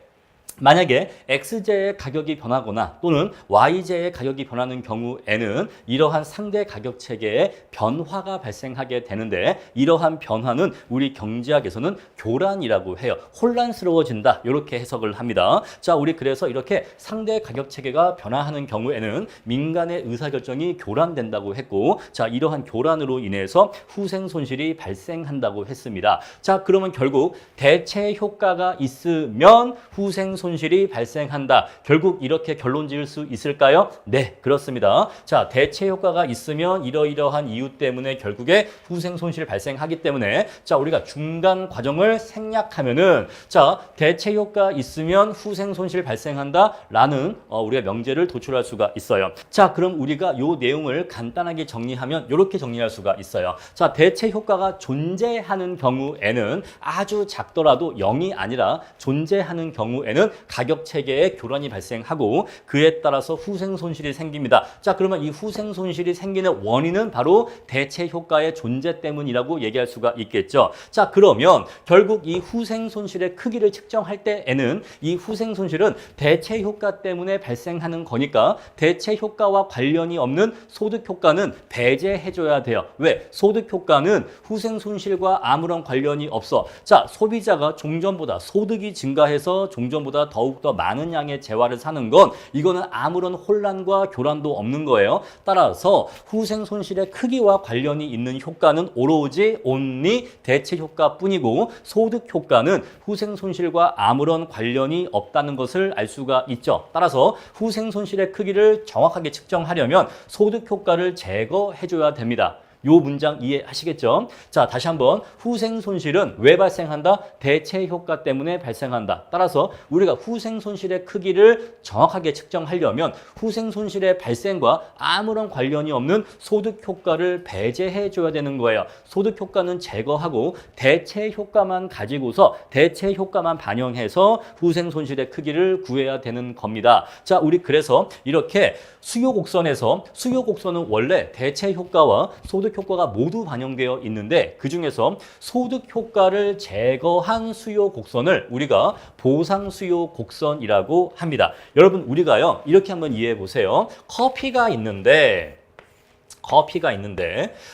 만약에 X제의 가격이 변하거나 또는 Y제의 가격이 변하는 경우에는 이러한 상대 가격 체계에 변화가 발생하게 되는데 이러한 변화는 우리 경제학에서는 교란이라고 해요. 혼란스러워진다. 이렇게 해석을 합니다. 자, 우리 그래서 이렇게 상대 가격 체계가 변화하는 경우에는 민간의 의사결정이 교란된다고 했고 자, 이러한 교란으로 인해서 후생 손실이 발생한다고 했습니다. 자, 그러면 결국 대체 효과가 있으면 후생 손실이 발생한다. 결국 이렇게 결론 지을 수 있을까요? 네, 그렇습니다. 자, 대체 효과가 있으면 이러이러한 이유 때문에 결국에 후생 손실이 발생하기 때문에 자, 우리가 중간 과정을 생략하면은 자, 대체 효과 있으면 후생 손실 발생한다라는 우리가 명제를 도출할 수가 있어요. 자, 그럼 우리가 이 내용을 간단하게 정리하면 이렇게 정리할 수가 있어요. 자, 대체 효과가 존재하는 경우에는 아주 작더라도 0이 아니라 존재하는 경우에는 가격 체계에 교란이 발생하고 그에 따라서 후생 손실이 생깁니다. 자, 그러면 이 후생 손실이 생기는 원인은 바로 대체 효과의 존재 때문이라고 얘기할 수가 있겠죠. 자, 그러면 결국 이 후생 손실의 크기를 측정할 때에는 이 후생 손실은 대체 효과 때문에 발생하는 거니까 대체 효과와 관련이 없는 소득 효과는 배제해줘야 돼요. 왜? 소득 효과는 후생 손실과 아무런 관련이 없어. 자, 소비자가 종전보다 소득이 증가해서 종전보다 수요자가 더욱더 많은 양의 재화를 사는 건 이거는 아무런 혼란과 교란도 없는 거예요. 따라서 후생 손실의 크기와 관련이 있는 효과는 오로지 only 대체 효과뿐이고 소득 효과는 후생 손실과 아무런 관련이 없다는 것을 알 수가 있죠. 따라서 후생 손실의 크기를 정확하게 측정하려면 소득 효과를 제거해줘야 됩니다. 요 문장 이해하시겠죠? 자, 다시 한번 후생 손실은 왜 발생한다? 대체 효과 때문에 발생한다. 따라서 우리가 후생 손실의 크기를 정확하게 측정하려면 후생 손실의 발생과 아무런 관련이 없는 소득 효과를 배제해 줘야 되는 거예요. 소득 효과는 제거하고 대체 효과만 가지고서 대체 효과만 반영해서 후생 손실의 크기를 구해야 되는 겁니다. 자, 우리 그래서 이렇게 수요 곡선에서 수요 곡선은 원래 대체 효과와 소득 효과가 모두 반영되어 있는데 그중에서 소득 효과를 제거한 수요 곡선을 우리가 보상 수요 곡선이라고 합니다. 여러분 우리가요 이렇게 한번 이해해 보세요. 커피가 있는데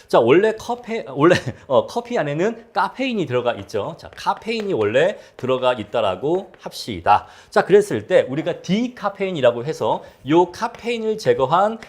자 원래 커피 안에는 카페인이 들어가 있죠. 자 카페인이 원래 들어가 있다라고 합시다. 자 그랬을 때 우리가 디카페인이라고 해서 요 카페인을 제거한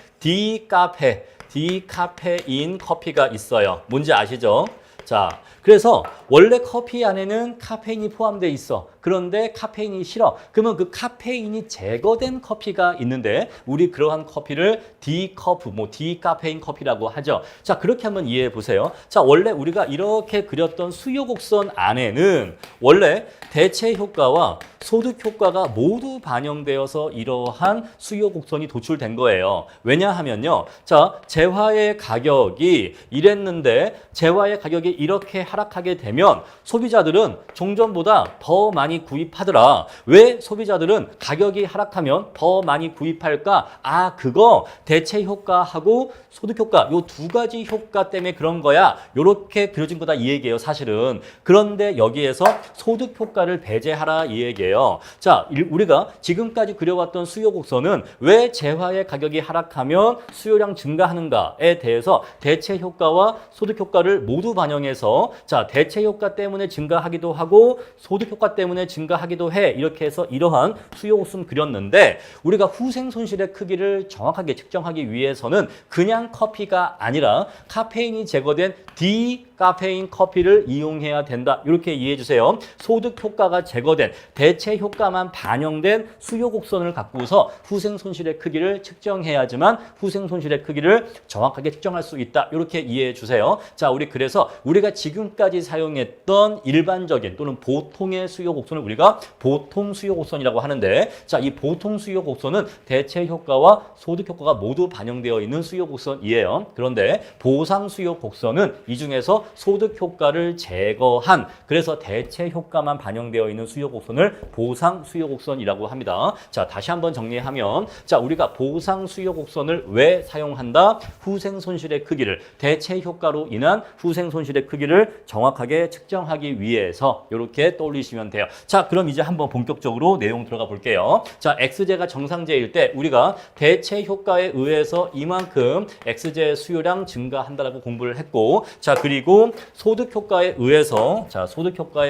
디카페인 커피가 있어요. 뭔지 아시죠? 자, 그래서 원래 커피 안에는 카페인이 포함되어 있어. 그런데 카페인이 싫어. 그러면 그 카페인이 제거된 커피가 있는데 우리 그러한 커피를 디카페인 커피라고 하죠. 자, 그렇게 한번 이해해 보세요. 자, 원래 우리가 이렇게 그렸던 수요 곡선 안에는 원래 대체 효과와 소득 효과가 모두 반영되어서 이러한 수요 곡선이 도출된 거예요. 왜냐하면요. 자, 재화의 가격이 이랬는데 재화의 가격이 이렇게 하락하게 되면 소비자들은 종전보다 더 많이 구입하더라. 왜 소비자들은 가격이 하락하면 더 많이 구입할까? 아, 그거 대체 효과하고 소득 효과 요 두 가지 효과 때문에 그런 거야. 요렇게 그려진 거다 이 얘기예요, 사실은. 그런데 여기에서 소득 효과를 배제하라 이 얘기예요. 자, 우리가 지금까지 그려왔던 수요 곡선은 왜 재화의 가격이 하락하면 수요량 증가하는가에 대해서 대체 효과와 소득 효과를 모두 반영해서 자, 대체 효과 때문에 증가하기도 하고 소득 효과 때문에 증가하기도 해. 이렇게 해서 이러한 수요 곡선 그렸는데 우리가 후생 손실의 크기를 정확하게 측정하기 위해서는 그냥 커피가 아니라 카페인이 제거된 디카페인 커피를 이용해야 된다. 이렇게 이해해 주세요. 소득 효과가 제거된 대체 효과만 반영된 수요 곡선을 갖고서 후생 손실의 크기를 측정해야지만 후생 손실의 크기를 정확하게 측정할 수 있다. 이렇게 이해해 주세요. 자, 우리 그래서 우리가 지금까지 사용했던 일반적인 또는 보통의 수요 곡선을 우리가 보통 수요 곡선이라고 하는데 자, 이 보통 수요 곡선은 대체 효과와 소득 효과가 모두 반영되어 있는 수요 곡선이에요. 그런데 보상 수요 곡선은 이 중에서 소득 효과를 제거한 그래서 대체 효과만 반영되어 있는 수요 곡선을 보상 수요 곡선이라고 합니다. 자, 다시 한번 정리하면 자, 우리가 보상 수요 곡선을 왜 사용한다? 후생 손실의 크기를 대체 효과로 인한 후생 손실의 크기를 정확하게 측정하기 위해서 이렇게 떠올리시면 돼요. 자, 그럼 이제 한번 본격적으로 내용 들어가 볼게요. 자, x제가 정상제일 때 우리가 대체 효과에 의해서 이만큼 x제 수요량 증가한다라고 공부를 했고 자, 그리고 소득 효과에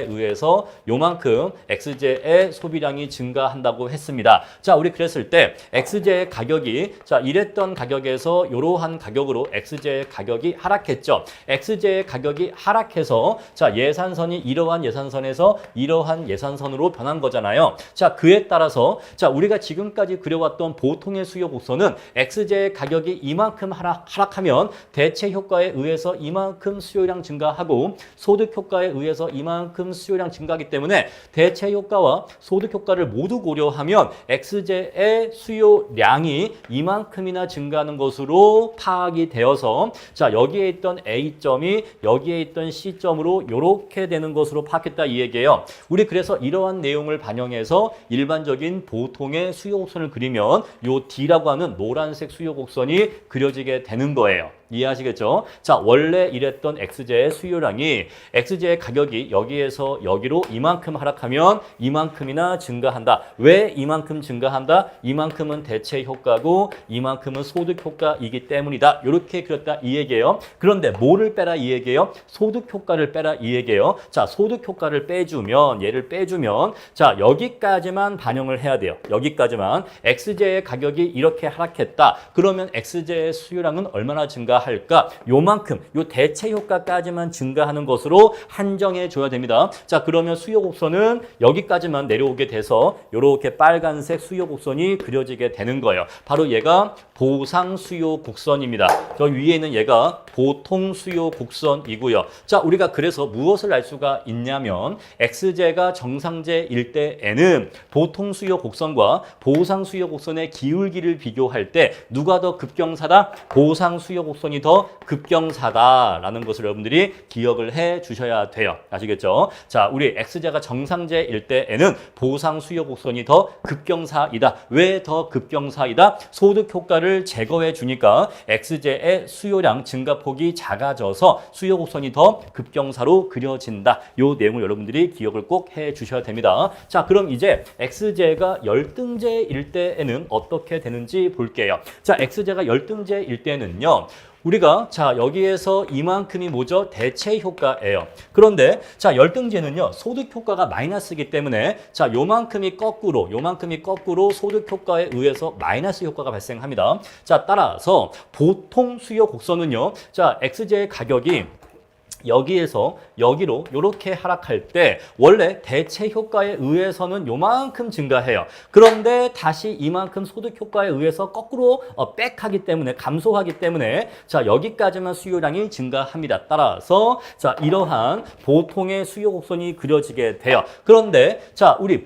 의해서 요만큼 x제의 소비량이 증가한다고 했습니다. 자, 우리 그랬을 때 x제의 가격이 자, 이랬던 가격에서 이러한 가격으로 x제의 가격이 하락했죠. x제의 가격이 하락해서 자, 예산선이 이러한 예산선에서 이러한 예산선으로 변한 거잖아요. 자, 그에 따라서 자, 우리가 지금까지 그려왔던 보통의 수요 곡선은 x제의 가격이 이만큼 하락하면 대체 효과에 의해서 이만큼 수요량 증가하고 소득 효과에 의해서 이만큼 수요량 증가하기 때문에 대체 효과와 소득 효과를 모두 고려하면 x제의 수요량이 이만큼이나 증가하는 것으로 파악이 되어서 자, 여기에 있던 A점이 여기에 있던 C점으로 이렇게 되는 것으로 파악했다 이 얘기예요. 우리 그래서 이러한 내용을 반영해서 일반적인 보통의 수요 곡선을 그리면 요 D라고 하는 노란색 수요 곡선이 그려지게 되는 거예요. 이해하시겠죠? 자, 원래 이랬던 X제의 수요량이 X제의 가격이 여기에서 여기로 이만큼 하락하면 이만큼이나 증가한다. 왜 이만큼 증가한다? 이만큼은 대체 효과고 이만큼은 소득 효과이기 때문이다. 이렇게 그렸다 이 얘기예요. 그런데 뭐를 빼라 이 얘기예요? 소득 효과를 빼라 이 얘기예요. 자, 소득 효과를 빼주면 얘를 빼주면 자, 여기까지만 반영을 해야 돼요. 여기까지만 X제의 가격이 이렇게 하락했다. 그러면 X제의 수요량은 얼마나 증가할까? 요만큼, 요 대체 효과까지만 증가하는 것으로 한정해 줘야 됩니다. 자, 그러면 수요 곡선은 여기까지만 내려오게 돼서 이렇게 빨간색 수요 곡선이 그려지게 되는 거예요. 바로 얘가 보상 수요 곡선입니다. 저 위에 있는 얘가 보통 수요 곡선이고요. 자, 우리가 그래서 무엇을 알 수가 있냐면 X제가 정상제일 때에는 보통 수요 곡선과 보상 수요 곡선의 기울기를 비교할 때 누가 더 급경사다? 보상 수요 곡선이 더 급경사다라는 것을 여러분들이 기억을 해 주셔야 돼요. 아시겠죠? 자, 우리 X제가 정상제일 때에는 보상 수요 곡선이 더 급경사이다. 왜 더 급경사이다? 소득 효과를 제거해 주니까 X제의 수요량 증가폭이 작아져서 수요 곡선이 더 급경사로 그려진다. 이 내용을 여러분들이 기억을 꼭 해 주셔야 됩니다. 자, 그럼 이제 X제가 열등제일 때에는 어떻게 되는지 볼게요. 자, X제가 열등제일 때는요. 우리가 자 여기에서 이만큼이 뭐죠? 대체 효과예요. 그런데 자 열등제는요 소득 효과가 마이너스이기 때문에 자 요만큼이 거꾸로 소득 효과에 의해서 마이너스 효과가 발생합니다. 자 따라서 보통 수요 곡선은요 자 X제의 가격이 여기에서 여기로 이렇게 하락할 때 원래 대체 효과에 의해서는 요만큼 증가해요. 그런데 다시 이만큼 소득 효과에 의해서 거꾸로 백하기 때문에 감소하기 때문에 자 여기까지만 수요량이 증가합니다. 따라서 자 이러한 보통의 수요 곡선이 그려지게 돼요. 그런데 자 우리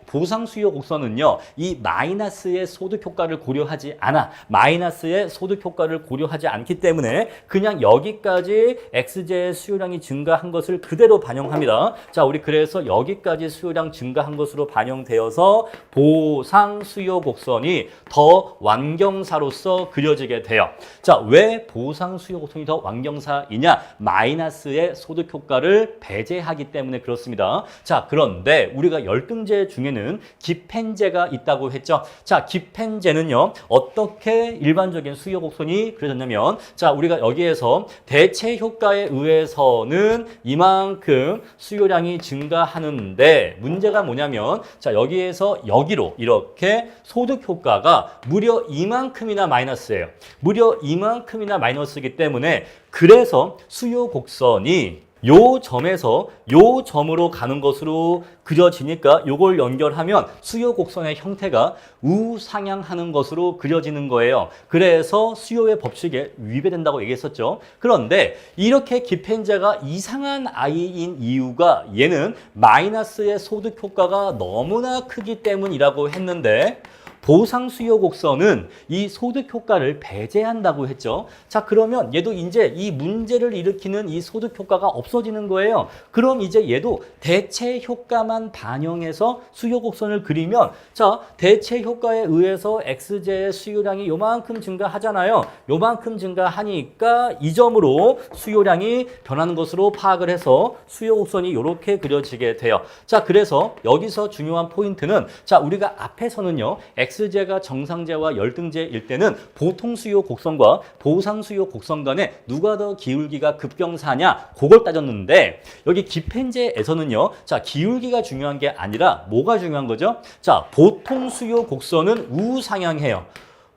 보상 수요 곡선은요. 이 마이너스의 소득 효과를 고려하지 않아. 마이너스의 소득 효과를 고려하지 않기 때문에 그냥 여기까지 X제의 수요량이 증가한 것을 그대로 반영합니다. 자, 우리 그래서 여기까지 수요량 증가한 것으로 반영되어서 보상 수요 곡선이 더 완경사로서 그려지게 돼요. 자, 왜 보상 수요 곡선이 더 완경사이냐? 마이너스의 소득 효과를 배제하기 때문에 그렇습니다. 자, 그런데 우리가 열등제 중에는 기펜제가 있다고 했죠. 자, 기펜제는요. 어떻게 일반적인 수요 곡선이 그려졌냐면 자, 우리가 여기에서 대체 효과에 의해서는 이만큼 수요량이 증가하는데 문제가 뭐냐면 자, 여기에서 여기로 이렇게 소득 효과가 무려 이만큼이나 마이너스예요. 무려 이만큼이나 마이너스이기 때문에 그래서 수요 곡선이 요 점에서 요 점으로 가는 것으로 그려지니까 요걸 연결하면 수요 곡선의 형태가 우상향하는 것으로 그려지는 거예요. 그래서 수요의 법칙에 위배된다고 얘기했었죠. 그런데 이렇게 기펜제가 이상한 아이인 이유가 얘는 마이너스의 소득 효과가 너무나 크기 때문이라고 했는데 보상 수요 곡선은 이 소득 효과를 배제한다고 했죠. 자, 그러면 얘도 이제 이 문제를 일으키는 이 소득 효과가 없어지는 거예요. 그럼 이제 얘도 대체 효과만 반영해서 수요 곡선을 그리면 자, 대체 효과에 의해서 X제의 수요량이 요만큼 증가하잖아요. 요만큼 증가하니까 이 점으로 수요량이 변하는 것으로 파악을 해서 수요 곡선이 이렇게 그려지게 돼요. 자, 그래서 여기서 중요한 포인트는 자, 우리가 앞에서는요. X제가 정상제와 열등제일 때는 보통 수요 곡선과 보상 수요 곡선 간에 누가 더 기울기가 급경사냐 그걸 따졌는데 여기 기펜제에서는요. 자, 기울기가 중요한 게 아니라 뭐가 중요한 거죠? 자, 보통 수요 곡선은 우상향해요.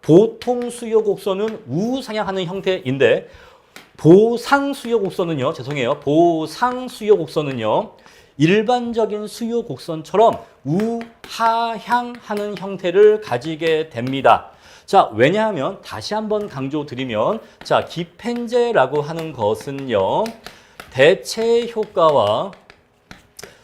보통 수요 곡선은 우상향하는 형태인데 보상 수요 곡선은요. 죄송해요. 보상 수요 곡선은요. 일반적인 수요 곡선처럼 우하향하는 형태를 가지게 됩니다. 자, 왜냐하면 다시 한번 강조드리면 자, 기펜제라고 하는 것은요. 대체 효과와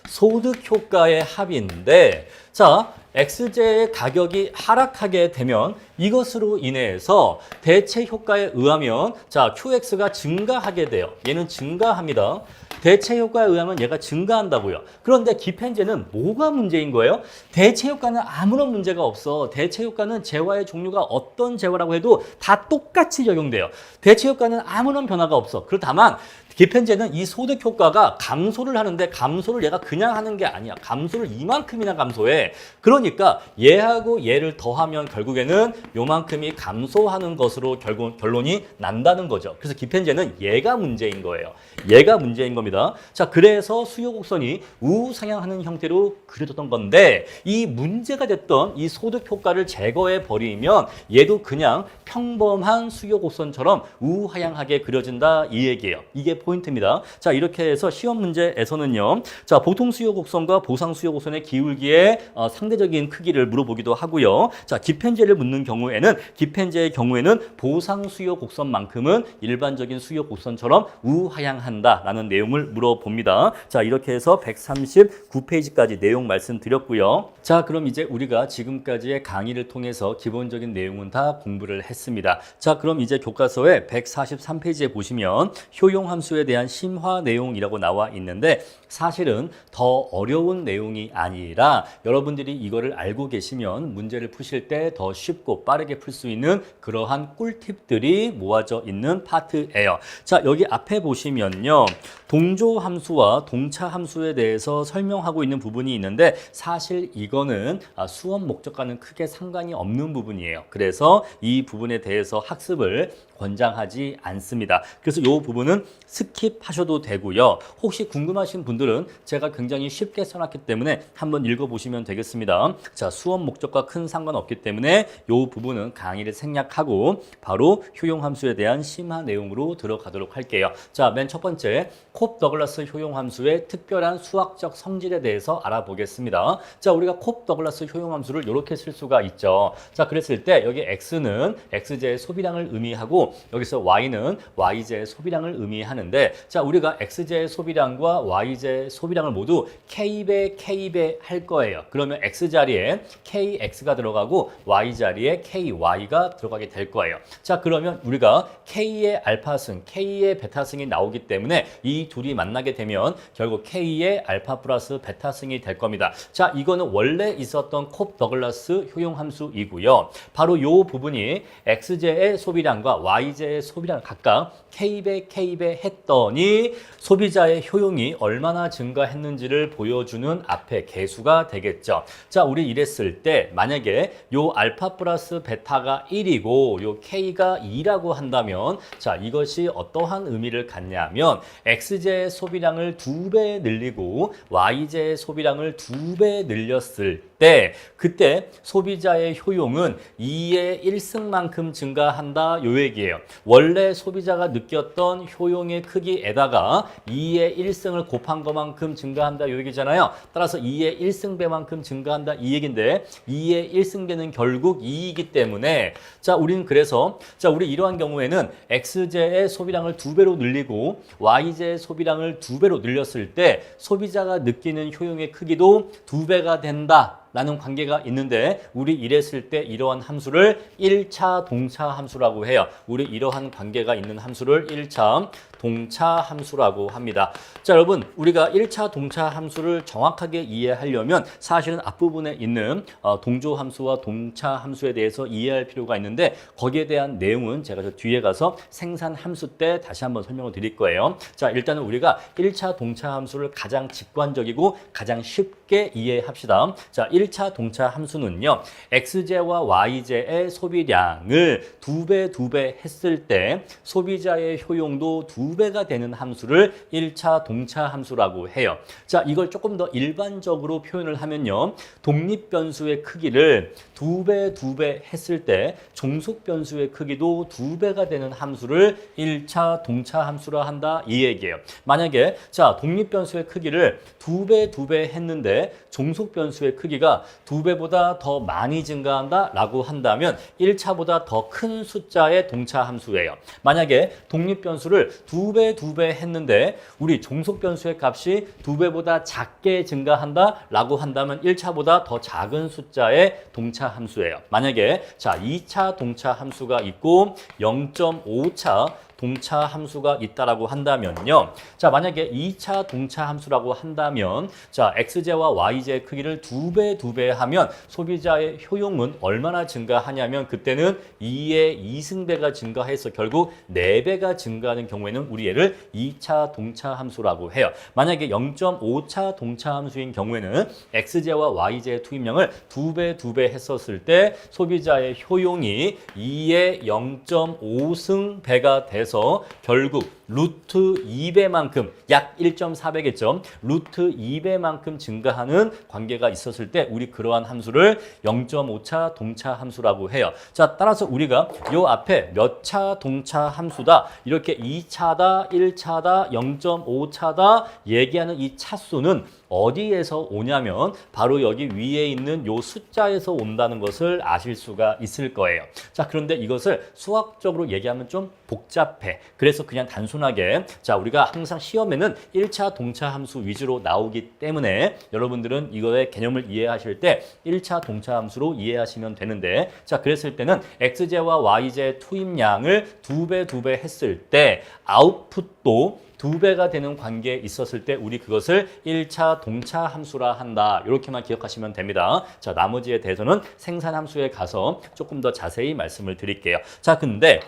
소득 효과의 합인데 자, X제의 가격이 하락하게 되면 이것으로 인해서 대체 효과에 의하면 자, QX가 증가하게 돼요. 얘는 증가합니다. 대체 효과에 의하면 얘가 증가한다고요. 그런데 기펜제는 뭐가 문제인 거예요? 대체 효과는 아무런 문제가 없어. 대체 효과는 재화의 종류가 어떤 재화라고 해도 다 똑같이 적용돼요. 대체 효과는 아무런 변화가 없어. 그렇다만 기펜제는 이 소득 효과가 감소를 하는데 감소를 얘가 그냥 하는 게 아니야. 감소를 이만큼이나 감소해. 그러니까 얘하고 얘를 더하면 결국에는 요만큼이 감소하는 것으로 결국 결론이 난다는 거죠. 그래서 기펜제는 얘가 문제인 거예요. 얘가 문제인 겁니다. 자, 그래서 수요 곡선이 우상향하는 형태로 그려졌던 건데 이 문제가 됐던 이 소득 효과를 제거해 버리면 얘도 그냥 평범한 수요 곡선처럼 우하향하게 그려진다 이 얘기예요. 이게 포인트입니다. 자, 이렇게 해서 시험 문제에서는요. 자, 보통 수요 곡선과 보상 수요 곡선의 기울기의 상대적인 크기를 물어보기도 하고요. 자, 기펜제를 묻는 경우에는 기펜제의 경우에는 보상 수요 곡선만큼은 일반적인 수요 곡선처럼 우하향한다라는 내용을 물어봅니다. 자, 이렇게 해서 139페이지까지 내용 말씀드렸고요. 자, 그럼 이제 우리가 지금까지의 강의를 통해서 기본적인 내용은 다 공부를 했습니다. 자, 그럼 이제 교과서의 143페이지에 보시면 효용함수에 대한 심화 내용이라고 나와 있는데 사실은 더 어려운 내용이 아니라 여러분들이 이거를 알고 계시면 문제를 푸실 때 더 쉽고 빠르게 풀 수 있는 그러한 꿀팁들이 모아져 있는 파트예요. 자, 여기 앞에 보시면요. 동조함수와 동차함수에 대해서 설명하고 있는 부분이 있는데 사실 이거는 수업 목적과는 크게 상관이 없는 부분이에요. 그래서 이 부분에 대해서 학습을 권장하지 않습니다. 그래서 이 부분은 스킵하셔도 되고요. 혹시 궁금하신 분들은 제가 굉장히 쉽게 써놨기 때문에 한번 읽어보시면 되겠습니다. 자, 수업 목적과 큰 상관없기 때문에 이 부분은 강의를 생략하고 바로 효용함수에 대한 심화 내용으로 들어가도록 할게요. 자, 맨 첫 번째 콥 더글라스 효용함수의 특별한 수학적 성질에 대해서 알아보겠습니다. 자, 우리가 콥 더글라스 효용함수를 이렇게 쓸 수가 있죠. 자, 그랬을 때 여기 x는 x제의 소비량을 의미하고 여기서 y는 y제의 소비량을 의미하는데 자, 우리가 x제의 소비량과 y제의 소비량을 모두 k배 k배 할 거예요. 그러면 x 자리에 kx가 들어가고 y 자리에 ky가 들어가게 될 거예요. 자, 그러면 우리가 k의 알파승, k의 베타승이 나오기 때문에 이 둘이 만나게 되면 결국 k의 알파 플러스 베타승이 될 겁니다. 자, 이거는 원래 있었던 콥 더글라스 효용함수이고요. 바로 이 부분이 x제의 소비량과 y제의 소비량 각각 k배 k배 했더니 소비자의 효용이 얼마나 증가했는지를 보여주는 앞에 계수가 되겠죠. 자, 우리 이랬을 때 만약에 요 알파 플러스 베타가 1이고 요 k가 2라고 한다면 자, 이것이 어떠한 의미를 갖냐면 x제의 소비량을 2배 늘리고 y제의 소비량을 2배 늘렸을 때 그때 소비자의 효용은 2의 1승만큼 증가한다 요 얘기예요. 원래 소비자가 느꼈던 효용의 크기에다가 2의 1승을 곱한 것만큼 증가한다 요 얘기잖아요. 따라서 2의 1승배만큼 증가한다 이 얘기인데 2의 1승배는 결국 2이기 때문에 자, 우리는 그래서 자, 우리 이러한 경우에는 x제의 소비량을 2배로 늘리고 y제의 소비량을 2배로 늘렸을 때 소비자가 느끼는 효용의 크기도 2배가 된다 라는 관계가 있는데 우리 이랬을 때 이러한 함수를 1차 동차 함수라고 해요. 우리 이러한 관계가 있는 함수를 1차 동차 함수라고 합니다. 자, 여러분 우리가 1차 동차 함수를 정확하게 이해하려면 사실은 앞부분에 있는 동조 함수와 동차 함수에 대해서 이해할 필요가 있는데 거기에 대한 내용은 제가 저 뒤에 가서 생산 함수 때 다시 한번 설명을 드릴 거예요. 자, 일단은 우리가 1차 동차 함수를 가장 직관적이고 가장 쉽게 이해합시다. 자, 1차 동차 함수는요. x제와 y제의 소비량을 2배 했을 때 소비자의 효용도 2배가 되는 함수를 1차 동차 함수라고 해요. 자, 이걸 조금 더 일반적으로 표현을 하면요. 독립변수의 크기를 2배 했을 때 종속변수의 크기도 2배가 되는 함수를 1차 동차 함수라 한다 이 얘기예요. 만약에 자, 독립변수의 크기를 2배 했는데 종속변수의 크기가 2배보다 더 많이 증가한다 라고 한다면 1차보다 더 큰 숫자의 동차 함수예요. 만약에 독립변수를 2배 했는데 우리 종속변수의 값이 2배보다 작게 증가한다 라고 한다면 1차보다 더 작은 숫자의 동차 함수예요. 만약에 자, 2차 동차 함수가 있고 0.5차 동차 함수가 있다라고 한다면요. 자, 만약에 2차 동차 함수라고 한다면 자, x제와 y제의 크기를 2배 하면 소비자의 효용은 얼마나 증가하냐면 그때는 2의 2승배가 증가해서 결국 4배가 증가하는 경우에는 우리 얘를 2차 동차 함수라고 해요. 만약에 0.5차 동차 함수인 경우에는 x제와 y제의 투입량을 2배 했었을 때 소비자의 효용이 2의 0.5승배가 돼서 결국 루트 2배만큼 약 1.4배겠죠. 루트 2배만큼 증가하는 관계가 있었을 때 우리 그러한 함수를 0.5차 동차 함수라고 해요. 자, 따라서 우리가 요 앞에 몇 차 동차 함수다, 이렇게 2차다, 1차다, 0.5차다 얘기하는 이 차수는 어디에서 오냐면 바로 여기 위에 있는 요 숫자에서 온다는 것을 아실 수가 있을 거예요. 자, 그런데 이것을 수학적으로 얘기하면 좀 복잡해. 그래서 그냥 단순하게 자, 우리가 항상 시험에는 1차 동차 함수 위주로 나오기 때문에 여러분들은 이거의 개념을 이해하실 때 1차 동차 함수로 이해하시면 되는데, 자, 그랬을 때는 x제와 y제 투입량을 2배 했을 때 아웃풋도 2배가 되는 관계에 있었을 때 우리 그것을 1차 동차 함수라 한다. 이렇게만 기억하시면 됩니다. 자, 나머지에 대해서는 생산 함수에 가서 조금 더 자세히 말씀을 드릴게요. 자, 근데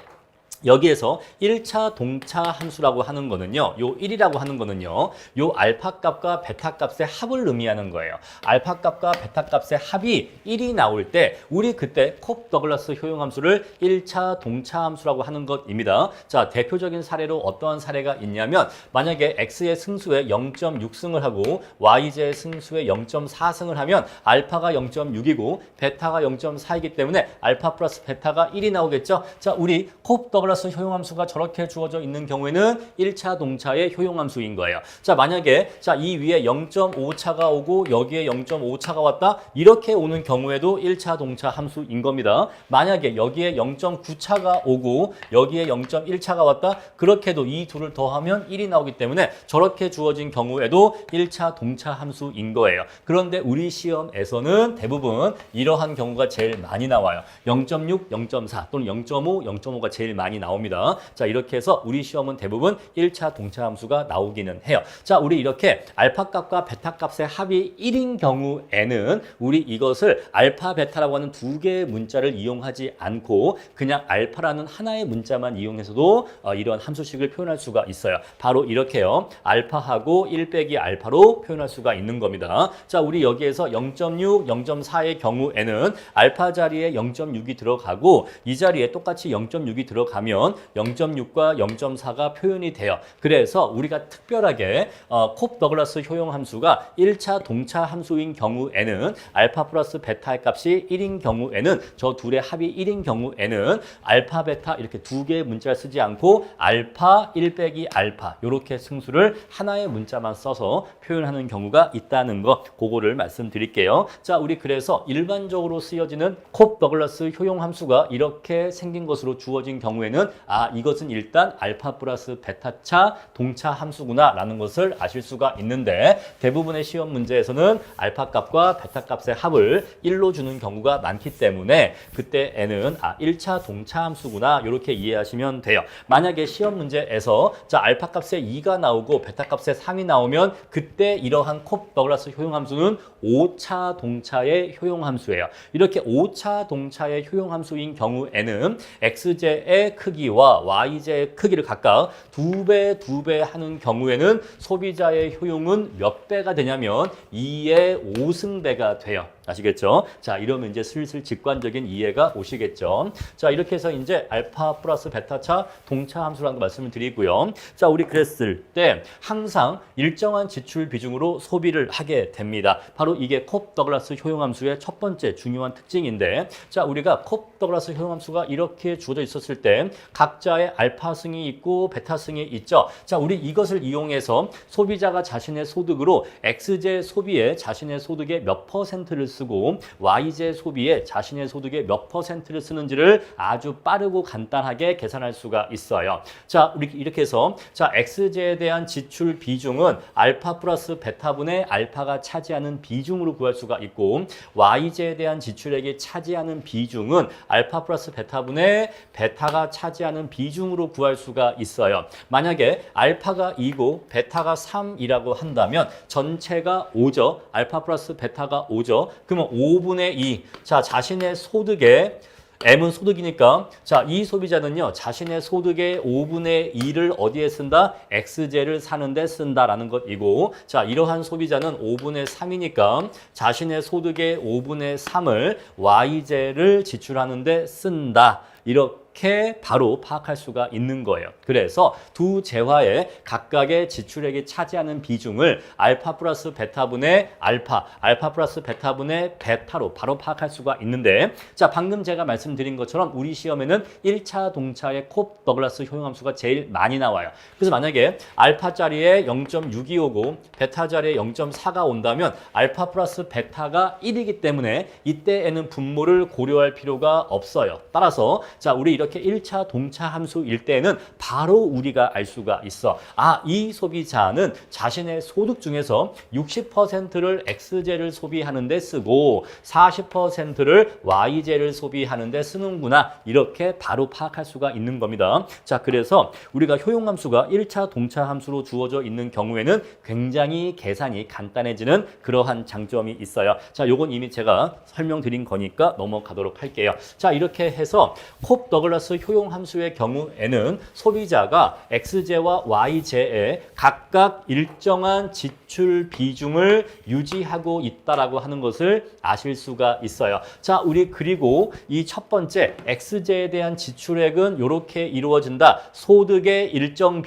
여기에서 1차 동차 함수라고 하는 거는요, 요 1이라고 하는 거는요, 요 알파 값과 베타 값의 합을 의미하는 거예요. 알파 값과 베타 값의 합이 1이 나올 때 우리 그때 콥 더글라스 효용 함수를 1차 동차 함수라고 하는 것입니다. 자, 대표적인 사례로 어떠한 사례가 있냐면 만약에 x의 승수에 0.6승을 하고 y의 승수에 0.4승을 하면 알파가 0.6이고 베타가 0.4이기 때문에 알파 플러스 베타가 1이 나오겠죠. 자, 우리 콥 더글라스 효용함수가 저렇게 주어져 있는 경우에는 1차 동차의 효용함수인 거예요. 자, 만약에 자, 이 위에 0.5차가 오고 여기에 0.5차가 왔다, 이렇게 오는 경우에도 1차 동차 함수인 겁니다. 만약에 여기에 0.9차가 오고 여기에 0.1차가 왔다, 그렇게도 이 둘을 더하면 1이 나오기 때문에 저렇게 주어진 경우에도 1차 동차 함수인 거예요. 그런데 우리 시험에서는 대부분 이러한 경우가 제일 많이 나와요. 0.6, 0.4 또는 0.5, 0.5가 제일 많이 나옵니다. 자, 이렇게 해서 우리 시험은 대부분 1차 동차 함수가 나오기는 해요. 자, 우리 이렇게 알파 값과 베타 값의 합이 1인 경우에는 우리 이것을 알파, 베타라고 하는 두 개의 문자를 이용하지 않고 그냥 알파라는 하나의 문자만 이용해서도 이런 함수식을 표현할 수가 있어요. 바로 이렇게요. 알파하고 1 빼기 알파로 표현할 수가 있는 겁니다. 자, 우리 여기에서 0.6, 0.4의 경우에는 알파 자리에 0.6이 들어가고 이 자리에 똑같이 0.6이 들어가면 0.6과 0.4가 표현이 돼요. 그래서 우리가 특별하게 콥 더글라스 효용 함수가 1차 동차 함수인 경우에는 알파 플러스 베타의 값이 1인 경우에는 저 둘의 합이 1인 경우에는 알파, 베타 이렇게 두 개의 문자를 쓰지 않고 알파, 1 빼기 알파 이렇게 승수를 하나의 문자만 써서 표현하는 경우가 있다는 거, 그거를 말씀드릴게요. 자, 우리 그래서 일반적으로 쓰여지는 콥 더글라스 효용 함수가 이렇게 생긴 것으로 주어진 경우에는 이것은 일단 알파 플러스 베타차 동차 함수구나 라는 것을 아실 수가 있는데, 대부분의 시험 문제에서는 알파 값과 베타 값의 합을 1로 주는 경우가 많기 때문에 그때 n은 1차 동차 함수구나 이렇게 이해하시면 돼요. 만약에 시험 문제에서 자, 알파 값에 2가 나오고 베타 값에 3이 나오면 그때 이러한 콥 더글라스 효용 함수는 5차 동차의 효용 함수예요. 이렇게 5차 동차의 효용 함수인 경우에는 x제의 크기와 y제의 크기를 각각 2배 하는 경우에는 소비자의 효용은 몇 배가 되냐면 2의 5승배가 돼요. 아시겠죠? 자, 이러면 이제 슬슬 직관적인 이해가 오시겠죠? 자, 이렇게 해서 이제 알파 플러스 베타차 동차 함수라는 거 말씀을 드리고요. 자, 우리 그랬을 때 항상 일정한 지출 비중으로 소비를 하게 됩니다. 바로 이게 콥 더글라스 효용 함수의 첫 번째 중요한 특징인데, 자, 우리가 콥 더글라스 효용 함수가 이렇게 주어져 있었을 때 각자의 알파 승이 있고 베타 승이 있죠. 자, 우리 이것을 이용해서 소비자가 자신의 소득으로 x제 소비에 자신의 소득의 몇 %를 쓰고 YJ 소비에 자신의 소득의 몇 %를 쓰는지를 아주 빠르고 간단하게 계산할 수가 있어요. 자, 우리 이렇게 해서 자, XJ에 대한 지출 비중은 알파 플러스 베타분의 알파가 차지하는 비중으로 구할 수가 있고 YJ에 대한 지출액이 차지하는 비중은 알파 플러스 베타분의 베타가 차지하는 비중으로 구할 수가 있어요. 만약에 알파가 2고 베타가 3이라고 한다면 전체가 5죠. 알파 플러스 베타가 5죠. 그러면 5분의 2. 자, 자신의 소득의 M은 소득이니까 자, 이 소비자는요 자신의 소득의 5분의 2를 어디에 쓴다? XJ를 사는데 쓴다라는 것이고 자, 이러한 소비자는 5분의 3이니까 자신의 소득의 5분의 3을 YJ를 지출하는데 쓴다. 이렇게 바로 파악할 수가 있는 거예요. 그래서 두 재화의 각각의 지출액이 차지하는 비중을 알파 플러스 베타분의 알파 플러스 베타분의 베타로 바로 파악할 수가 있는데 자, 방금 제가 말씀드린 것처럼 우리 시험에는 1차 동차의 콥 더글라스 효용함수가 제일 많이 나와요. 그래서 만약에 알파짜리에 0.625고 베타짜리에 0.4가 온다면 알파 플러스 베타가 1이기 때문에 이때에는 분모를 고려할 필요가 없어요. 따라서 자, 우리 이렇게 1차 동차 함수일 때는 바로 우리가 알 수가 있어. 아, 이 소비자는 자신의 소득 중에서 60%를 XJ를 소비하는 데 쓰고 40%를 YJ를 소비하는 데 쓰는구나. 이렇게 바로 파악할 수가 있는 겁니다. 자, 그래서 우리가 효용함수가 1차 동차 함수로 주어져 있는 경우에는 굉장히 계산이 간단해지는 그러한 장점이 있어요. 자, 요건 이미 제가 설명드린 거니까 넘어가도록 할게요. 자, 이렇게 해서 콥 더글라스 효용 함수의 경우에는 소비자가 XJ와 YJ에 각각 일정한 지출 비중을 유지하고 있다라고 하는 것을 아실 수가 있어요. 자, 우리 그리고 이 첫 번째 XJ에 대한 지출액은 이렇게 이루어진다. 소득의 일정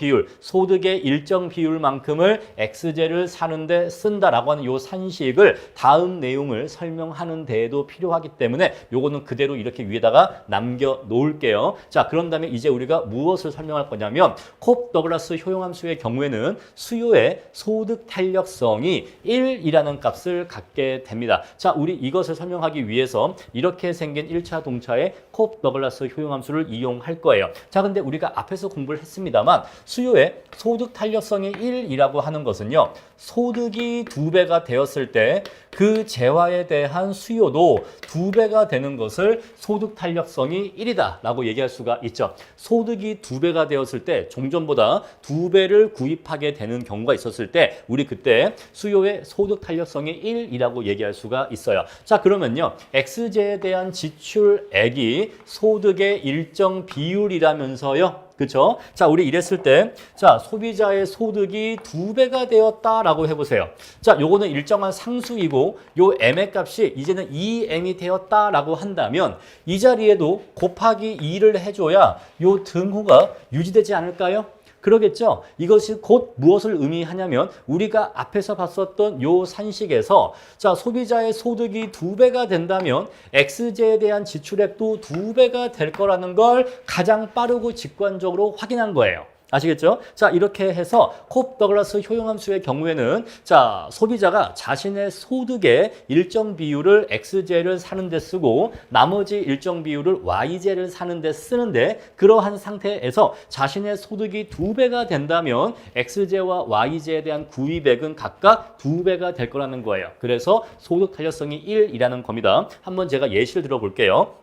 비율만큼을 XJ를 사는데 쓴다라고 하는 이 산식을 다음 내용을 설명하는 데에도 필요하기 때문에 요거는 그대로 이렇게 위에다가 남겨 놓을게요. 자, 그런 다음에 이제 우리가 무엇을 설명할 거냐면 콥 더글라스 효용함수의 경우에는 수요의 소득 탄력성이 1이라는 값을 갖게 됩니다. 자, 우리 이것을 설명하기 위해서 이렇게 생긴 1차 동차의 콥 더글라스 효용함수를 이용할 거예요. 자, 근데 우리가 앞에서 공부를 했습니다만 수요의 소득 탄력성이 1이라고 하는 것은요. 소득이 2배가 되었을 때 그 재화에 대한 수요도 2배가 되는 것을 소득 탄력성이 1이다 라고 얘기할 수가 있죠. 소득이 2배가 되었을 때 종전보다 2배를 구입하게 되는 경우가 있었을 때 우리 그때 수요의 소득 탄력성이 1이라고 얘기할 수가 있어요. 자, 그러면요. XJ에 대한 지출액이 소득의 일정 비율이라면서요. 그렇죠? 자, 우리 이랬을 때 자, 소비자의 소득이 2배가 되었다라고 해보세요. 자, 요거는 일정한 상수이고 요 M의 값이 이제는 2M이 되었다라고 한다면 이 자리에도 곱하기 2를 해줘야 요 등호가 유지되지 않을까요? 그러겠죠? 이것이 곧 무엇을 의미하냐면 우리가 앞에서 봤었던 요 산식에서 자, 소비자의 소득이 2배가 된다면 XJ에 대한 지출액도 2배가 될 거라는 걸 가장 빠르고 직관적으로 확인한 거예요. 아시겠죠? 자, 이렇게 해서 콥 더글라스 효용함수의 경우에는 자, 소비자가 자신의 소득의 일정 비율을 XJ를 사는 데 쓰고 나머지 일정 비율을 YJ를 사는 데 쓰는데 그러한 상태에서 자신의 소득이 2배가 된다면 XJ와 YJ에 대한 구입액은 각각 2배가 될 거라는 거예요. 그래서 소득 탄력성이 1이라는 겁니다. 한번 제가 예시를 들어볼게요.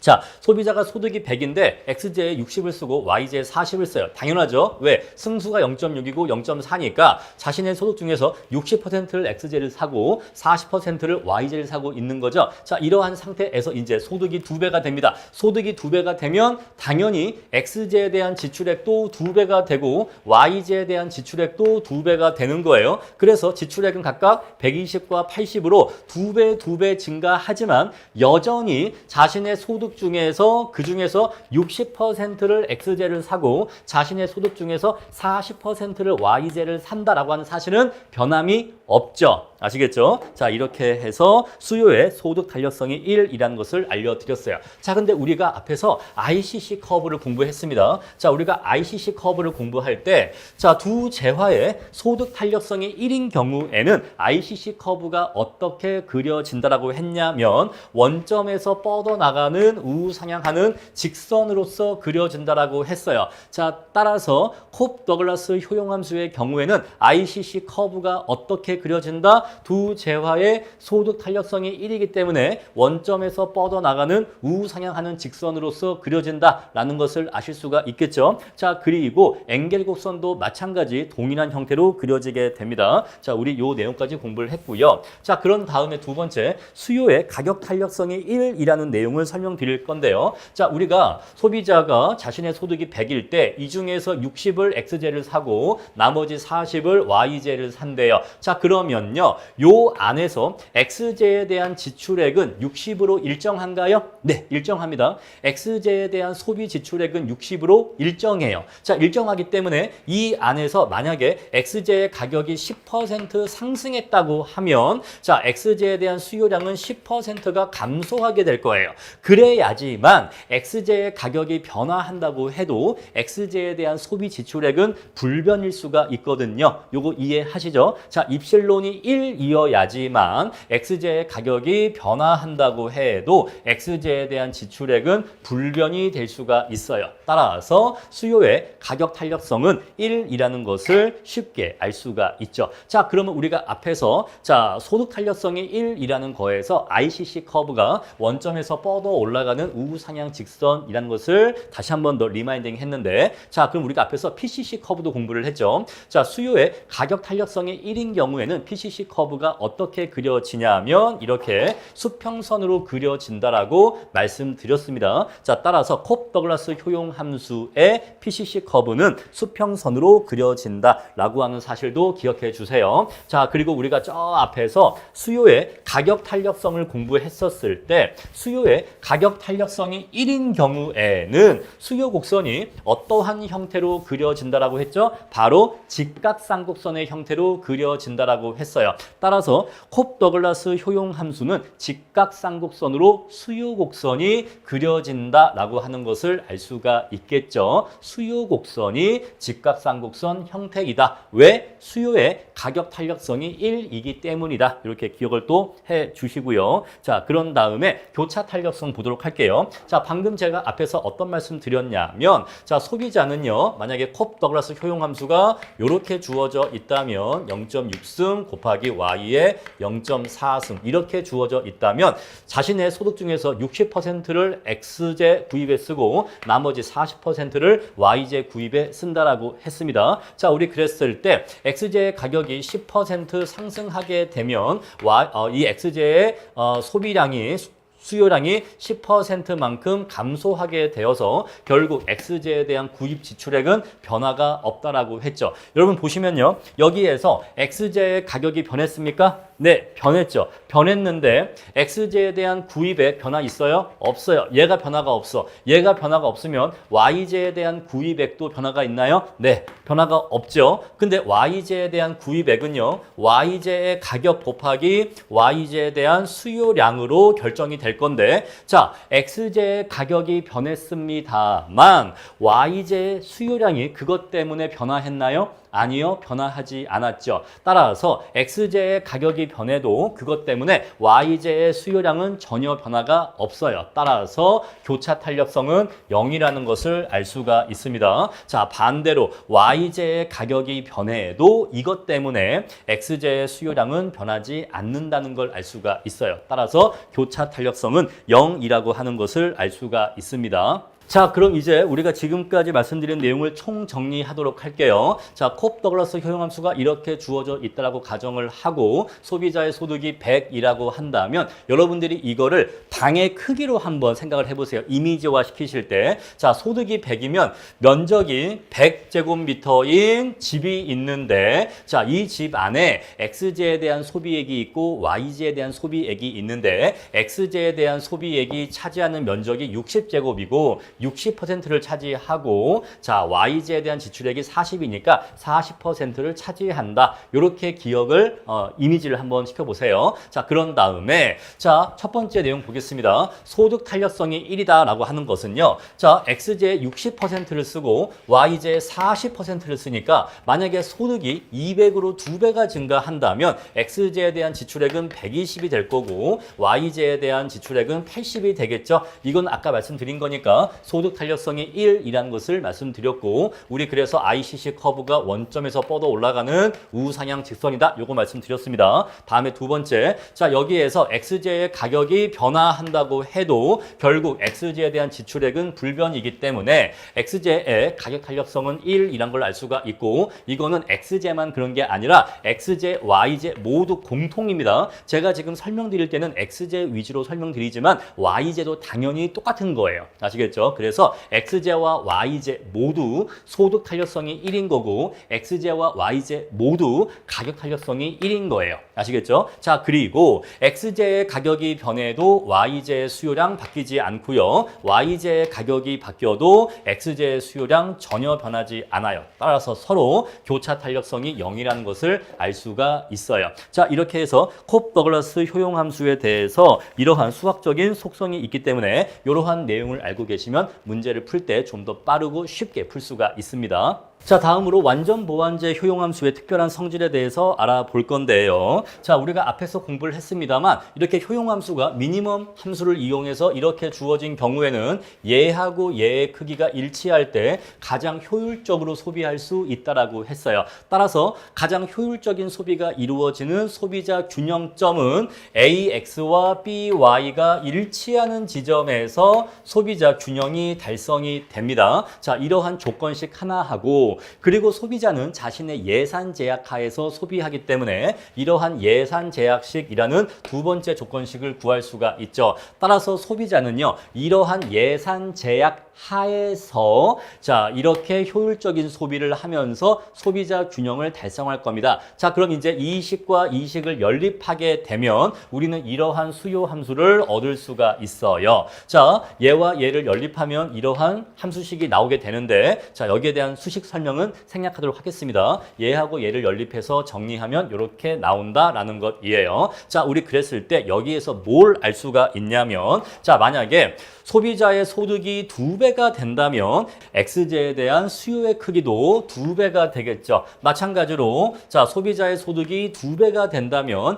자, 소비자가 소득이 100인데 XJ에 60을 쓰고 YJ에 40을 써요. 당연하죠. 왜? 승수가 0.6이고 0.4니까 자신의 소득 중에서 60%를 XJ를 사고 40%를 YJ를 사고 있는 거죠. 자, 이러한 상태에서 이제 소득이 2배가 됩니다. 소득이 2배가 되면 당연히 XJ에 대한 지출액도 2배가 되고 YJ에 대한 지출액도 2배가 되는 거예요. 그래서 지출액은 각각 120과 80으로 2배 증가하지만 여전히 자신의 소득 소득 중에서 그 중에서 60%를 X제를 사고 자신의 소득 중에서 40%를 Y제를 산다라고 하는 사실은 변함이 없죠. 아시겠죠? 자, 이렇게 해서 수요의 소득 탄력성이 1이라는 것을 알려드렸어요. 자, 근데 우리가 앞에서 ICC 커브를 공부했습니다. 자, 우리가 ICC 커브를 공부할 때, 자, 두 재화의 소득 탄력성이 1인 경우에는 ICC 커브가 어떻게 그려진다라고 했냐면 원점에서 뻗어나가는 우상향하는 직선으로서 그려진다라고 했어요. 자, 따라서 콥 더글라스 효용함수의 경우에는 ICC 커브가 어떻게 그려진다? 두 재화의 소득 탄력성이 1이기 때문에 원점에서 뻗어나가는 우상향하는 직선으로서 그려진다라는 것을 아실 수가 있겠죠. 자, 그리고 엥겔 곡선도 마찬가지 동일한 형태로 그려지게 됩니다. 자, 우리 요 내용까지 공부를 했고요. 자, 그런 다음에 두 번째, 수요의 가격 탄력성이 1이라는 내용을 설명드릴 건데요. 자, 우리가 소비자가 자신의 소득이 100일 때 이 중에서 60을 X제를 사고 나머지 40을 Y제를 산대요. 자, 그러면요. 요 안에서 X제에 대한 지출액은 60으로 일정한가요? 네, 일정합니다. X제에 대한 소비 지출액은 60으로 일정해요. 자, 일정하기 때문에 이 안에서 만약에 X제의 가격이 10% 상승했다고 하면 자, X제에 대한 수요량은 10%가 감소하게 될 거예요. 그래야지만 X제의 가격이 변화한다고 해도 X제에 대한 소비 지출액은 불변일 수가 있거든요. 요거 이해하시죠? 자, 입실론이 1이어야지만 X제의 가격이 변화한다고 해도 X제에 대한 지출액은 불변이 될 수가 있어요. 따라서 수요의 가격 탄력성은 1이라는 것을 쉽게 알 수가 있죠. 자, 그러면 우리가 앞에서 자, 소득 탄력성이 1이라는 거에서 ICC 커브가 원점에서 뻗어 올라가는 우상향 직선이라는 것을 다시 한 번 더 리마인딩 했는데 자, 그럼 우리가 앞에서 PCC 커브도 공부를 했죠. 자, 수요의 가격 탄력성이 1인 경우에는 PCC 커브가 어떻게 그려지냐면 이렇게 수평선으로 그려진다라고 말씀드렸습니다. 자, 따라서 콥 더글라스 효용 함수의 PCC 커브는 수평선으로 그려진다라고 하는 사실도 기억해 주세요. 자, 그리고 우리가 저 앞에서 수요의 가격 탄력성을 공부했었을 때 수요의 가격 탄력성이 1인 경우에는 수요 곡선이 어떠한 형태로 그려진다라고 했죠? 바로 직각쌍곡선의 형태로 그려진다라고 했어요. 따라서 콥 더글라스 효용 함수는 직각쌍곡선으로 수요 곡선이 그려진다라고 하는 것을 알 수가 있겠죠. 수요 곡선이 직각쌍곡선 형태이다. 왜? 수요의 가격 탄력성이 1이기 때문이다. 이렇게 기억을 또 해 주시고요. 자, 그런 다음에 교차 탄력성 보도록 할게요. 자, 방금 제가 앞에서 어떤 말씀 드렸냐면 자, 소비자는요. 만약에 콥 더글라스 효용 함수가 이렇게 주어져 있다면 0.6승 곱하기 Y의 0.4승 이렇게 주어져 있다면 자신의 소득 중에서 60%를 X제 구입에 쓰고 나머지 40%를 Y제 구입에 쓴다라고 했습니다. 자, 우리 그랬을 때 X제의 가격이 10% 상승하게 되면 이 X제의 소비량이 수요량이 10%만큼 감소하게 되어서 결국 X제에 대한 구입 지출액은 변화가 없다라고 했죠. 여러분 보시면요. 여기에서 X제의 가격이 변했습니까? 네, 변했죠. 변했는데 X제에 대한 구입액 변화 있어요? 없어요. 얘가 변화가 없어. 얘가 변화가 없으면 Y제에 대한 구입액도 변화가 있나요? 네, 변화가 없죠. 근데 Y제에 대한 구입액은요. Y제의 가격 곱하기 Y제에 대한 수요량으로 결정이 될 건데 자, X제의 가격이 변했습니다만 Y제의 수요량이 그것 때문에 변화했나요? 아니요, 변화하지 않았죠. 따라서 X제의 가격이 변해도 그것 때문에 Y제의 수요량은 전혀 변화가 없어요. 따라서 교차 탄력성은 0이라는 것을 알 수가 있습니다. 자, 반대로 Y제의 가격이 변해도 이것 때문에 X제의 수요량은 변하지 않는다는 걸 알 수가 있어요. 따라서 교차 탄력성은 0이라고 하는 것을 알 수가 있습니다. 자, 그럼 이제 우리가 지금까지 말씀드린 내용을 총정리하도록 할게요. 자, 콥 더글라스 효용함수가 이렇게 주어져 있다라고 가정을 하고 소비자의 소득이 100이라고 한다면 여러분들이 이거를 방의 크기로 한번 생각을 해보세요. 이미지화 시키실 때. 자, 소득이 100이면 면적이 100제곱미터인 집이 있는데 자, 이 집 안에 X제에 대한 소비액이 있고 Y제에 대한 소비액이 있는데 X제에 대한 소비액이 차지하는 면적이 60제곱이고 60%를 차지하고 자 YZ에 대한 지출액이 40이니까 40%를 차지한다. 이렇게 기억을 이미지를 한번 시켜보세요. 자 그런 다음에 자 첫 번째 내용 보겠습니다. 소득 탄력성이 1이다라고 하는 것은요. 자 X제에 60%를 쓰고 Y제에 40%를 쓰니까 만약에 소득이 200으로 2배가 증가한다면 X제에 대한 지출액은 120이 될 거고 Y제에 대한 지출액은 80이 되겠죠. 이건 아까 말씀드린 거니까 소득 탄력성이 1이라는 것을 말씀드렸고 우리 그래서 ICC 커브가 원점에서 뻗어 올라가는 우상향 직선이다. 요거 말씀드렸습니다. 다음에 두 번째 자 여기에서 X제의 가격이 변화한다고 해도 결국 X제에 대한 지출액은 불변이기 때문에 X제의 가격 탄력성은 1이란 걸 알 수가 있고 이거는 X제만 그런 게 아니라 X제, Y제 모두 공통입니다. 제가 지금 설명드릴 때는 X제 위주로 설명드리지만 Y제도 당연히 똑같은 거예요. 아시겠죠? 그래서 X제와 Y제 모두 소득 탄력성이 1인 거고 X제와 Y제 모두 가격 탄력성이 1인 거예요. 아시겠죠? 자, 그리고 X제의 가격이 변해도 Y제의 수요량 바뀌지 않고요. Y제의 가격이 바뀌어도 X제의 수요량 전혀 변하지 않아요. 따라서 서로 교차 탄력성이 0이라는 것을 알 수가 있어요. 자, 이렇게 해서 콥 더글라스 효용함수에 대해서 이러한 수학적인 속성이 있기 때문에 이러한 내용을 알고 계시면 문제를 풀 때 좀 더 빠르고 쉽게 풀 수가 있습니다. 자, 다음으로 완전 보완제 효용함수의 특별한 성질에 대해서 알아볼 건데요. 자, 우리가 앞에서 공부를 했습니다만 이렇게 효용함수가 미니멈 함수를 이용해서 이렇게 주어진 경우에는 얘하고 얘의 크기가 일치할 때 가장 효율적으로 소비할 수 있다라고 했어요. 따라서 가장 효율적인 소비가 이루어지는 소비자 균형점은 AX와 BY가 일치하는 지점에서 소비자 균형이 달성이 됩니다. 자, 이러한 조건식 하나 하고 그리고 소비자는 자신의 예산 제약 하에서 소비하기 때문에 이러한 예산 제약식이라는 두 번째 조건식을 구할 수가 있죠. 따라서 소비자는요, 이러한 예산 제약 하에서 자 이렇게 효율적인 소비를 하면서 소비자 균형을 달성할 겁니다. 자 그럼 이제 이 식과 이 식을 연립하게 되면 우리는 이러한 수요 함수를 얻을 수가 있어요. 자 얘와 얘를 연립하면 이러한 함수식이 나오게 되는데 자 여기에 대한 수식 설명은 생략하도록 하겠습니다. 얘하고 얘를 연립해서 정리하면 이렇게 나온다라는 것이에요. 자 우리 그랬을 때 여기에서 뭘 알 수가 있냐면 자 만약에 소비자의 소득이 2배가 된다면 X제에 대한 수요의 크기도 2배가 되겠죠. 마찬가지로 자 소비자의 소득이 2배가 된다면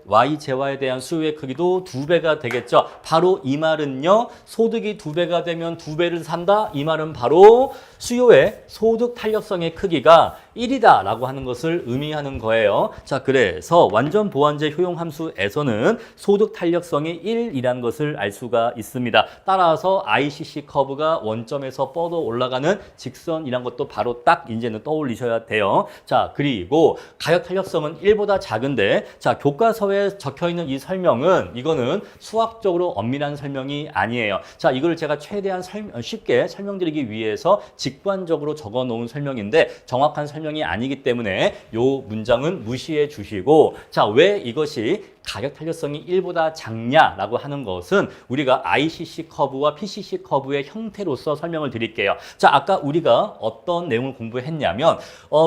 Y제와에 대한 수요의 크기도 2배가 되겠죠. 바로 이 말은요. 소득이 2배가 되면 2배를 산다. 이 말은 바로 수요의 소득 탄력성의 크기가 1이다 라고 하는 것을 의미하는 거예요. 자, 그래서 완전 보완제 효용 함수에서는 소득 탄력성이 1이라는 것을 알 수가 있습니다. 따라서 ICC 커브가 원점에서 뻗어 올라가는 직선이란 것도 바로 딱 이제는 떠올리셔야 돼요. 자, 그리고 가격 탄력성은 1보다 작은데 자, 교과서에 적혀 있는 이 설명은 이거는 수학적으로 엄밀한 설명이 아니에요. 자, 이걸 제가 최대한 쉽게 설명드리기 위해서 직관적으로 적어 놓은 설명인데 정확한 설명이 아니기 때문에 이 문장은 무시해 주시고 자, 왜 이것이 가격 탄력성이 1보다 작냐라고 하는 것은 우리가 ICC 커브와 PCC 커브의 형태로서 설명을 드릴게요. 자, 아까 우리가 어떤 내용을 공부했냐면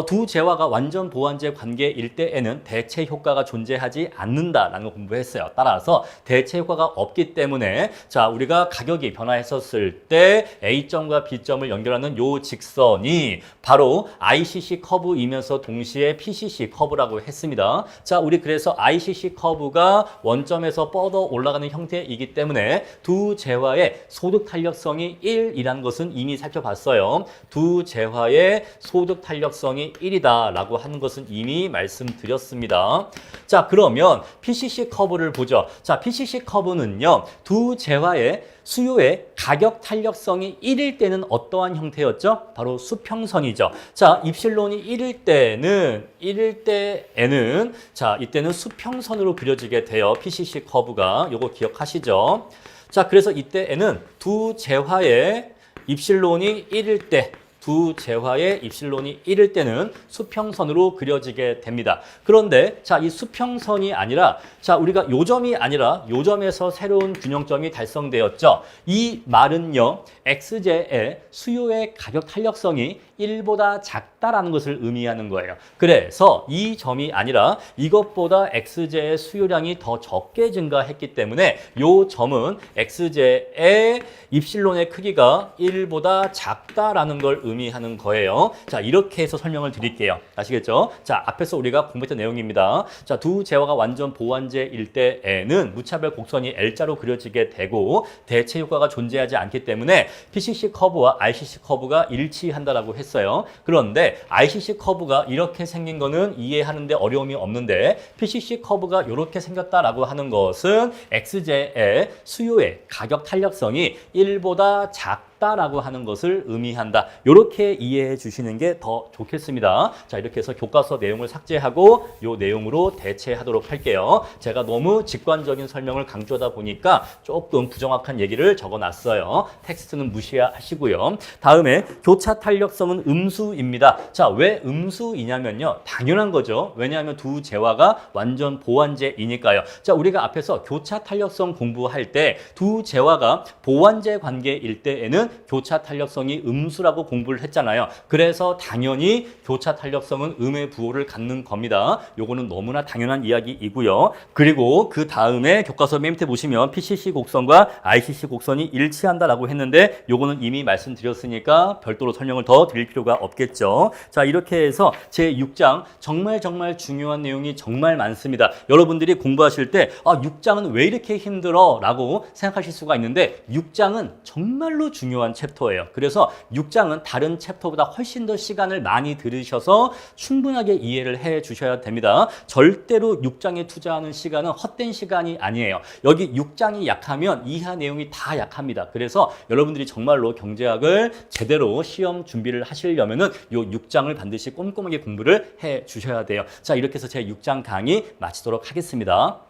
두 재화가 완전 보완제 관계일 때에는 대체 효과가 존재하지 않는다라는 걸 공부했어요. 따라서 대체 효과가 없기 때문에 자, 우리가 가격이 변화했었을 때 A점과 B점을 연결하는 요 직선이 바로 ICC 커브이면서 동시에 PCC 커브라고 했습니다. 자, 우리 그래서 ICC 커브 커브가 원점에서 뻗어 올라가는 형태이기 때문에 두 재화의 소득 탄력성이 1이라는 것은 이미 살펴봤어요. 두 재화의 소득 탄력성이 1이다라고 하는 것은 이미 말씀드렸습니다. 자, 그러면 PCC 커브를 보죠. 자, PCC 커브는요, 두 재화의 수요의 가격 탄력성이 1일 때는 어떠한 형태였죠? 바로 수평선이죠. 자, 입실론이 1일 때에는 자, 이때는 수평선으로 그려지게 돼요. PCC 커브가. 요거 기억하시죠? 자, 그래서 이때에는 두 재화의 입실론이 1일 때 두 재화의 입실론이 1일 때는 수평선으로 그려지게 됩니다. 그런데 자, 이 수평선이 아니라 자, 우리가 요점이 아니라 요점에서 새로운 균형점이 달성되었죠. 이 말은요, XJ의 수요의 가격 탄력성이 1보다 작다라는 것을 의미하는 거예요. 그래서 이 점이 아니라 이것보다 XJ의 수요량이 더 적게 증가했기 때문에 이 점은 XJ의 입실론의 크기가 1보다 작다라는 걸 의미하는 거예요. 자, 이렇게 해서 설명을 드릴게요. 아시겠죠? 자, 앞에서 우리가 공부했던 내용입니다. 자, 두 재화가 완전 보완제일 때에는 무차별 곡선이 L자로 그려지게 되고 대체 효과가 존재하지 않기 때문에 PCC 커브와 RCC 커브가 일치한다라고 했어요. 그런데 RCC 커브가 이렇게 생긴 거는 이해하는데 어려움이 없는데 PCC 커브가 이렇게 생겼다라고 하는 것은 XJ의 수요의 가격 탄력성이 1보다 작다라고 하는 것을 의미한다. 이렇게 이해해 주시는 게 더 좋겠습니다. 자, 이렇게 해서 교과서 내용을 삭제하고 이 내용으로 대체하도록 할게요. 제가 너무 직관적인 설명을 강조하다 보니까 조금 부정확한 얘기를 적어놨어요. 텍스트는 무시하시고요. 다음에 교차 탄력성은 음수입니다. 자, 왜 음수이냐면요, 당연한 거죠. 왜냐하면 두 재화가 완전 보완제이니까요. 자, 우리가 앞에서 교차 탄력성 공부할 때 두 재화가 보완제 관계일 때에는 교차 탄력성이 음수라고 공부를 했잖아요. 그래서 당연히 교차 탄력성은 음의 부호를 갖는 겁니다. 요거는 너무나 당연한 이야기이고요. 그리고 그 다음에 교과서 맨 밑에 보시면 PCC 곡선과 RCC 곡선이 일치한다라고 했는데 요거는 이미 말씀드렸으니까 별도로 설명을 더 드릴 필요가 없겠죠. 자, 이렇게 해서 제6장 정말 중요한 내용이 정말 많습니다. 여러분들이 공부하실 때 6장은 왜 이렇게 힘들어? 라고 생각하실 수가 있는데 6장은 정말로 중요한 챕터예요. 그래서 6장은 다른 챕터보다 훨씬 더 시간을 많이 들으셔서 충분하게 이해를 해 주셔야 됩니다. 절대로 6장에 투자하는 시간은 헛된 시간이 아니에요. 여기 6장이 약하면 이하 내용이 다 약합니다. 그래서 여러분들이 정말로 경제학을 제대로 시험 준비를 하시려면은 이 6장을 반드시 꼼꼼하게 공부를 해 주셔야 돼요. 자, 이렇게 해서 제 6장 강의 마치도록 하겠습니다.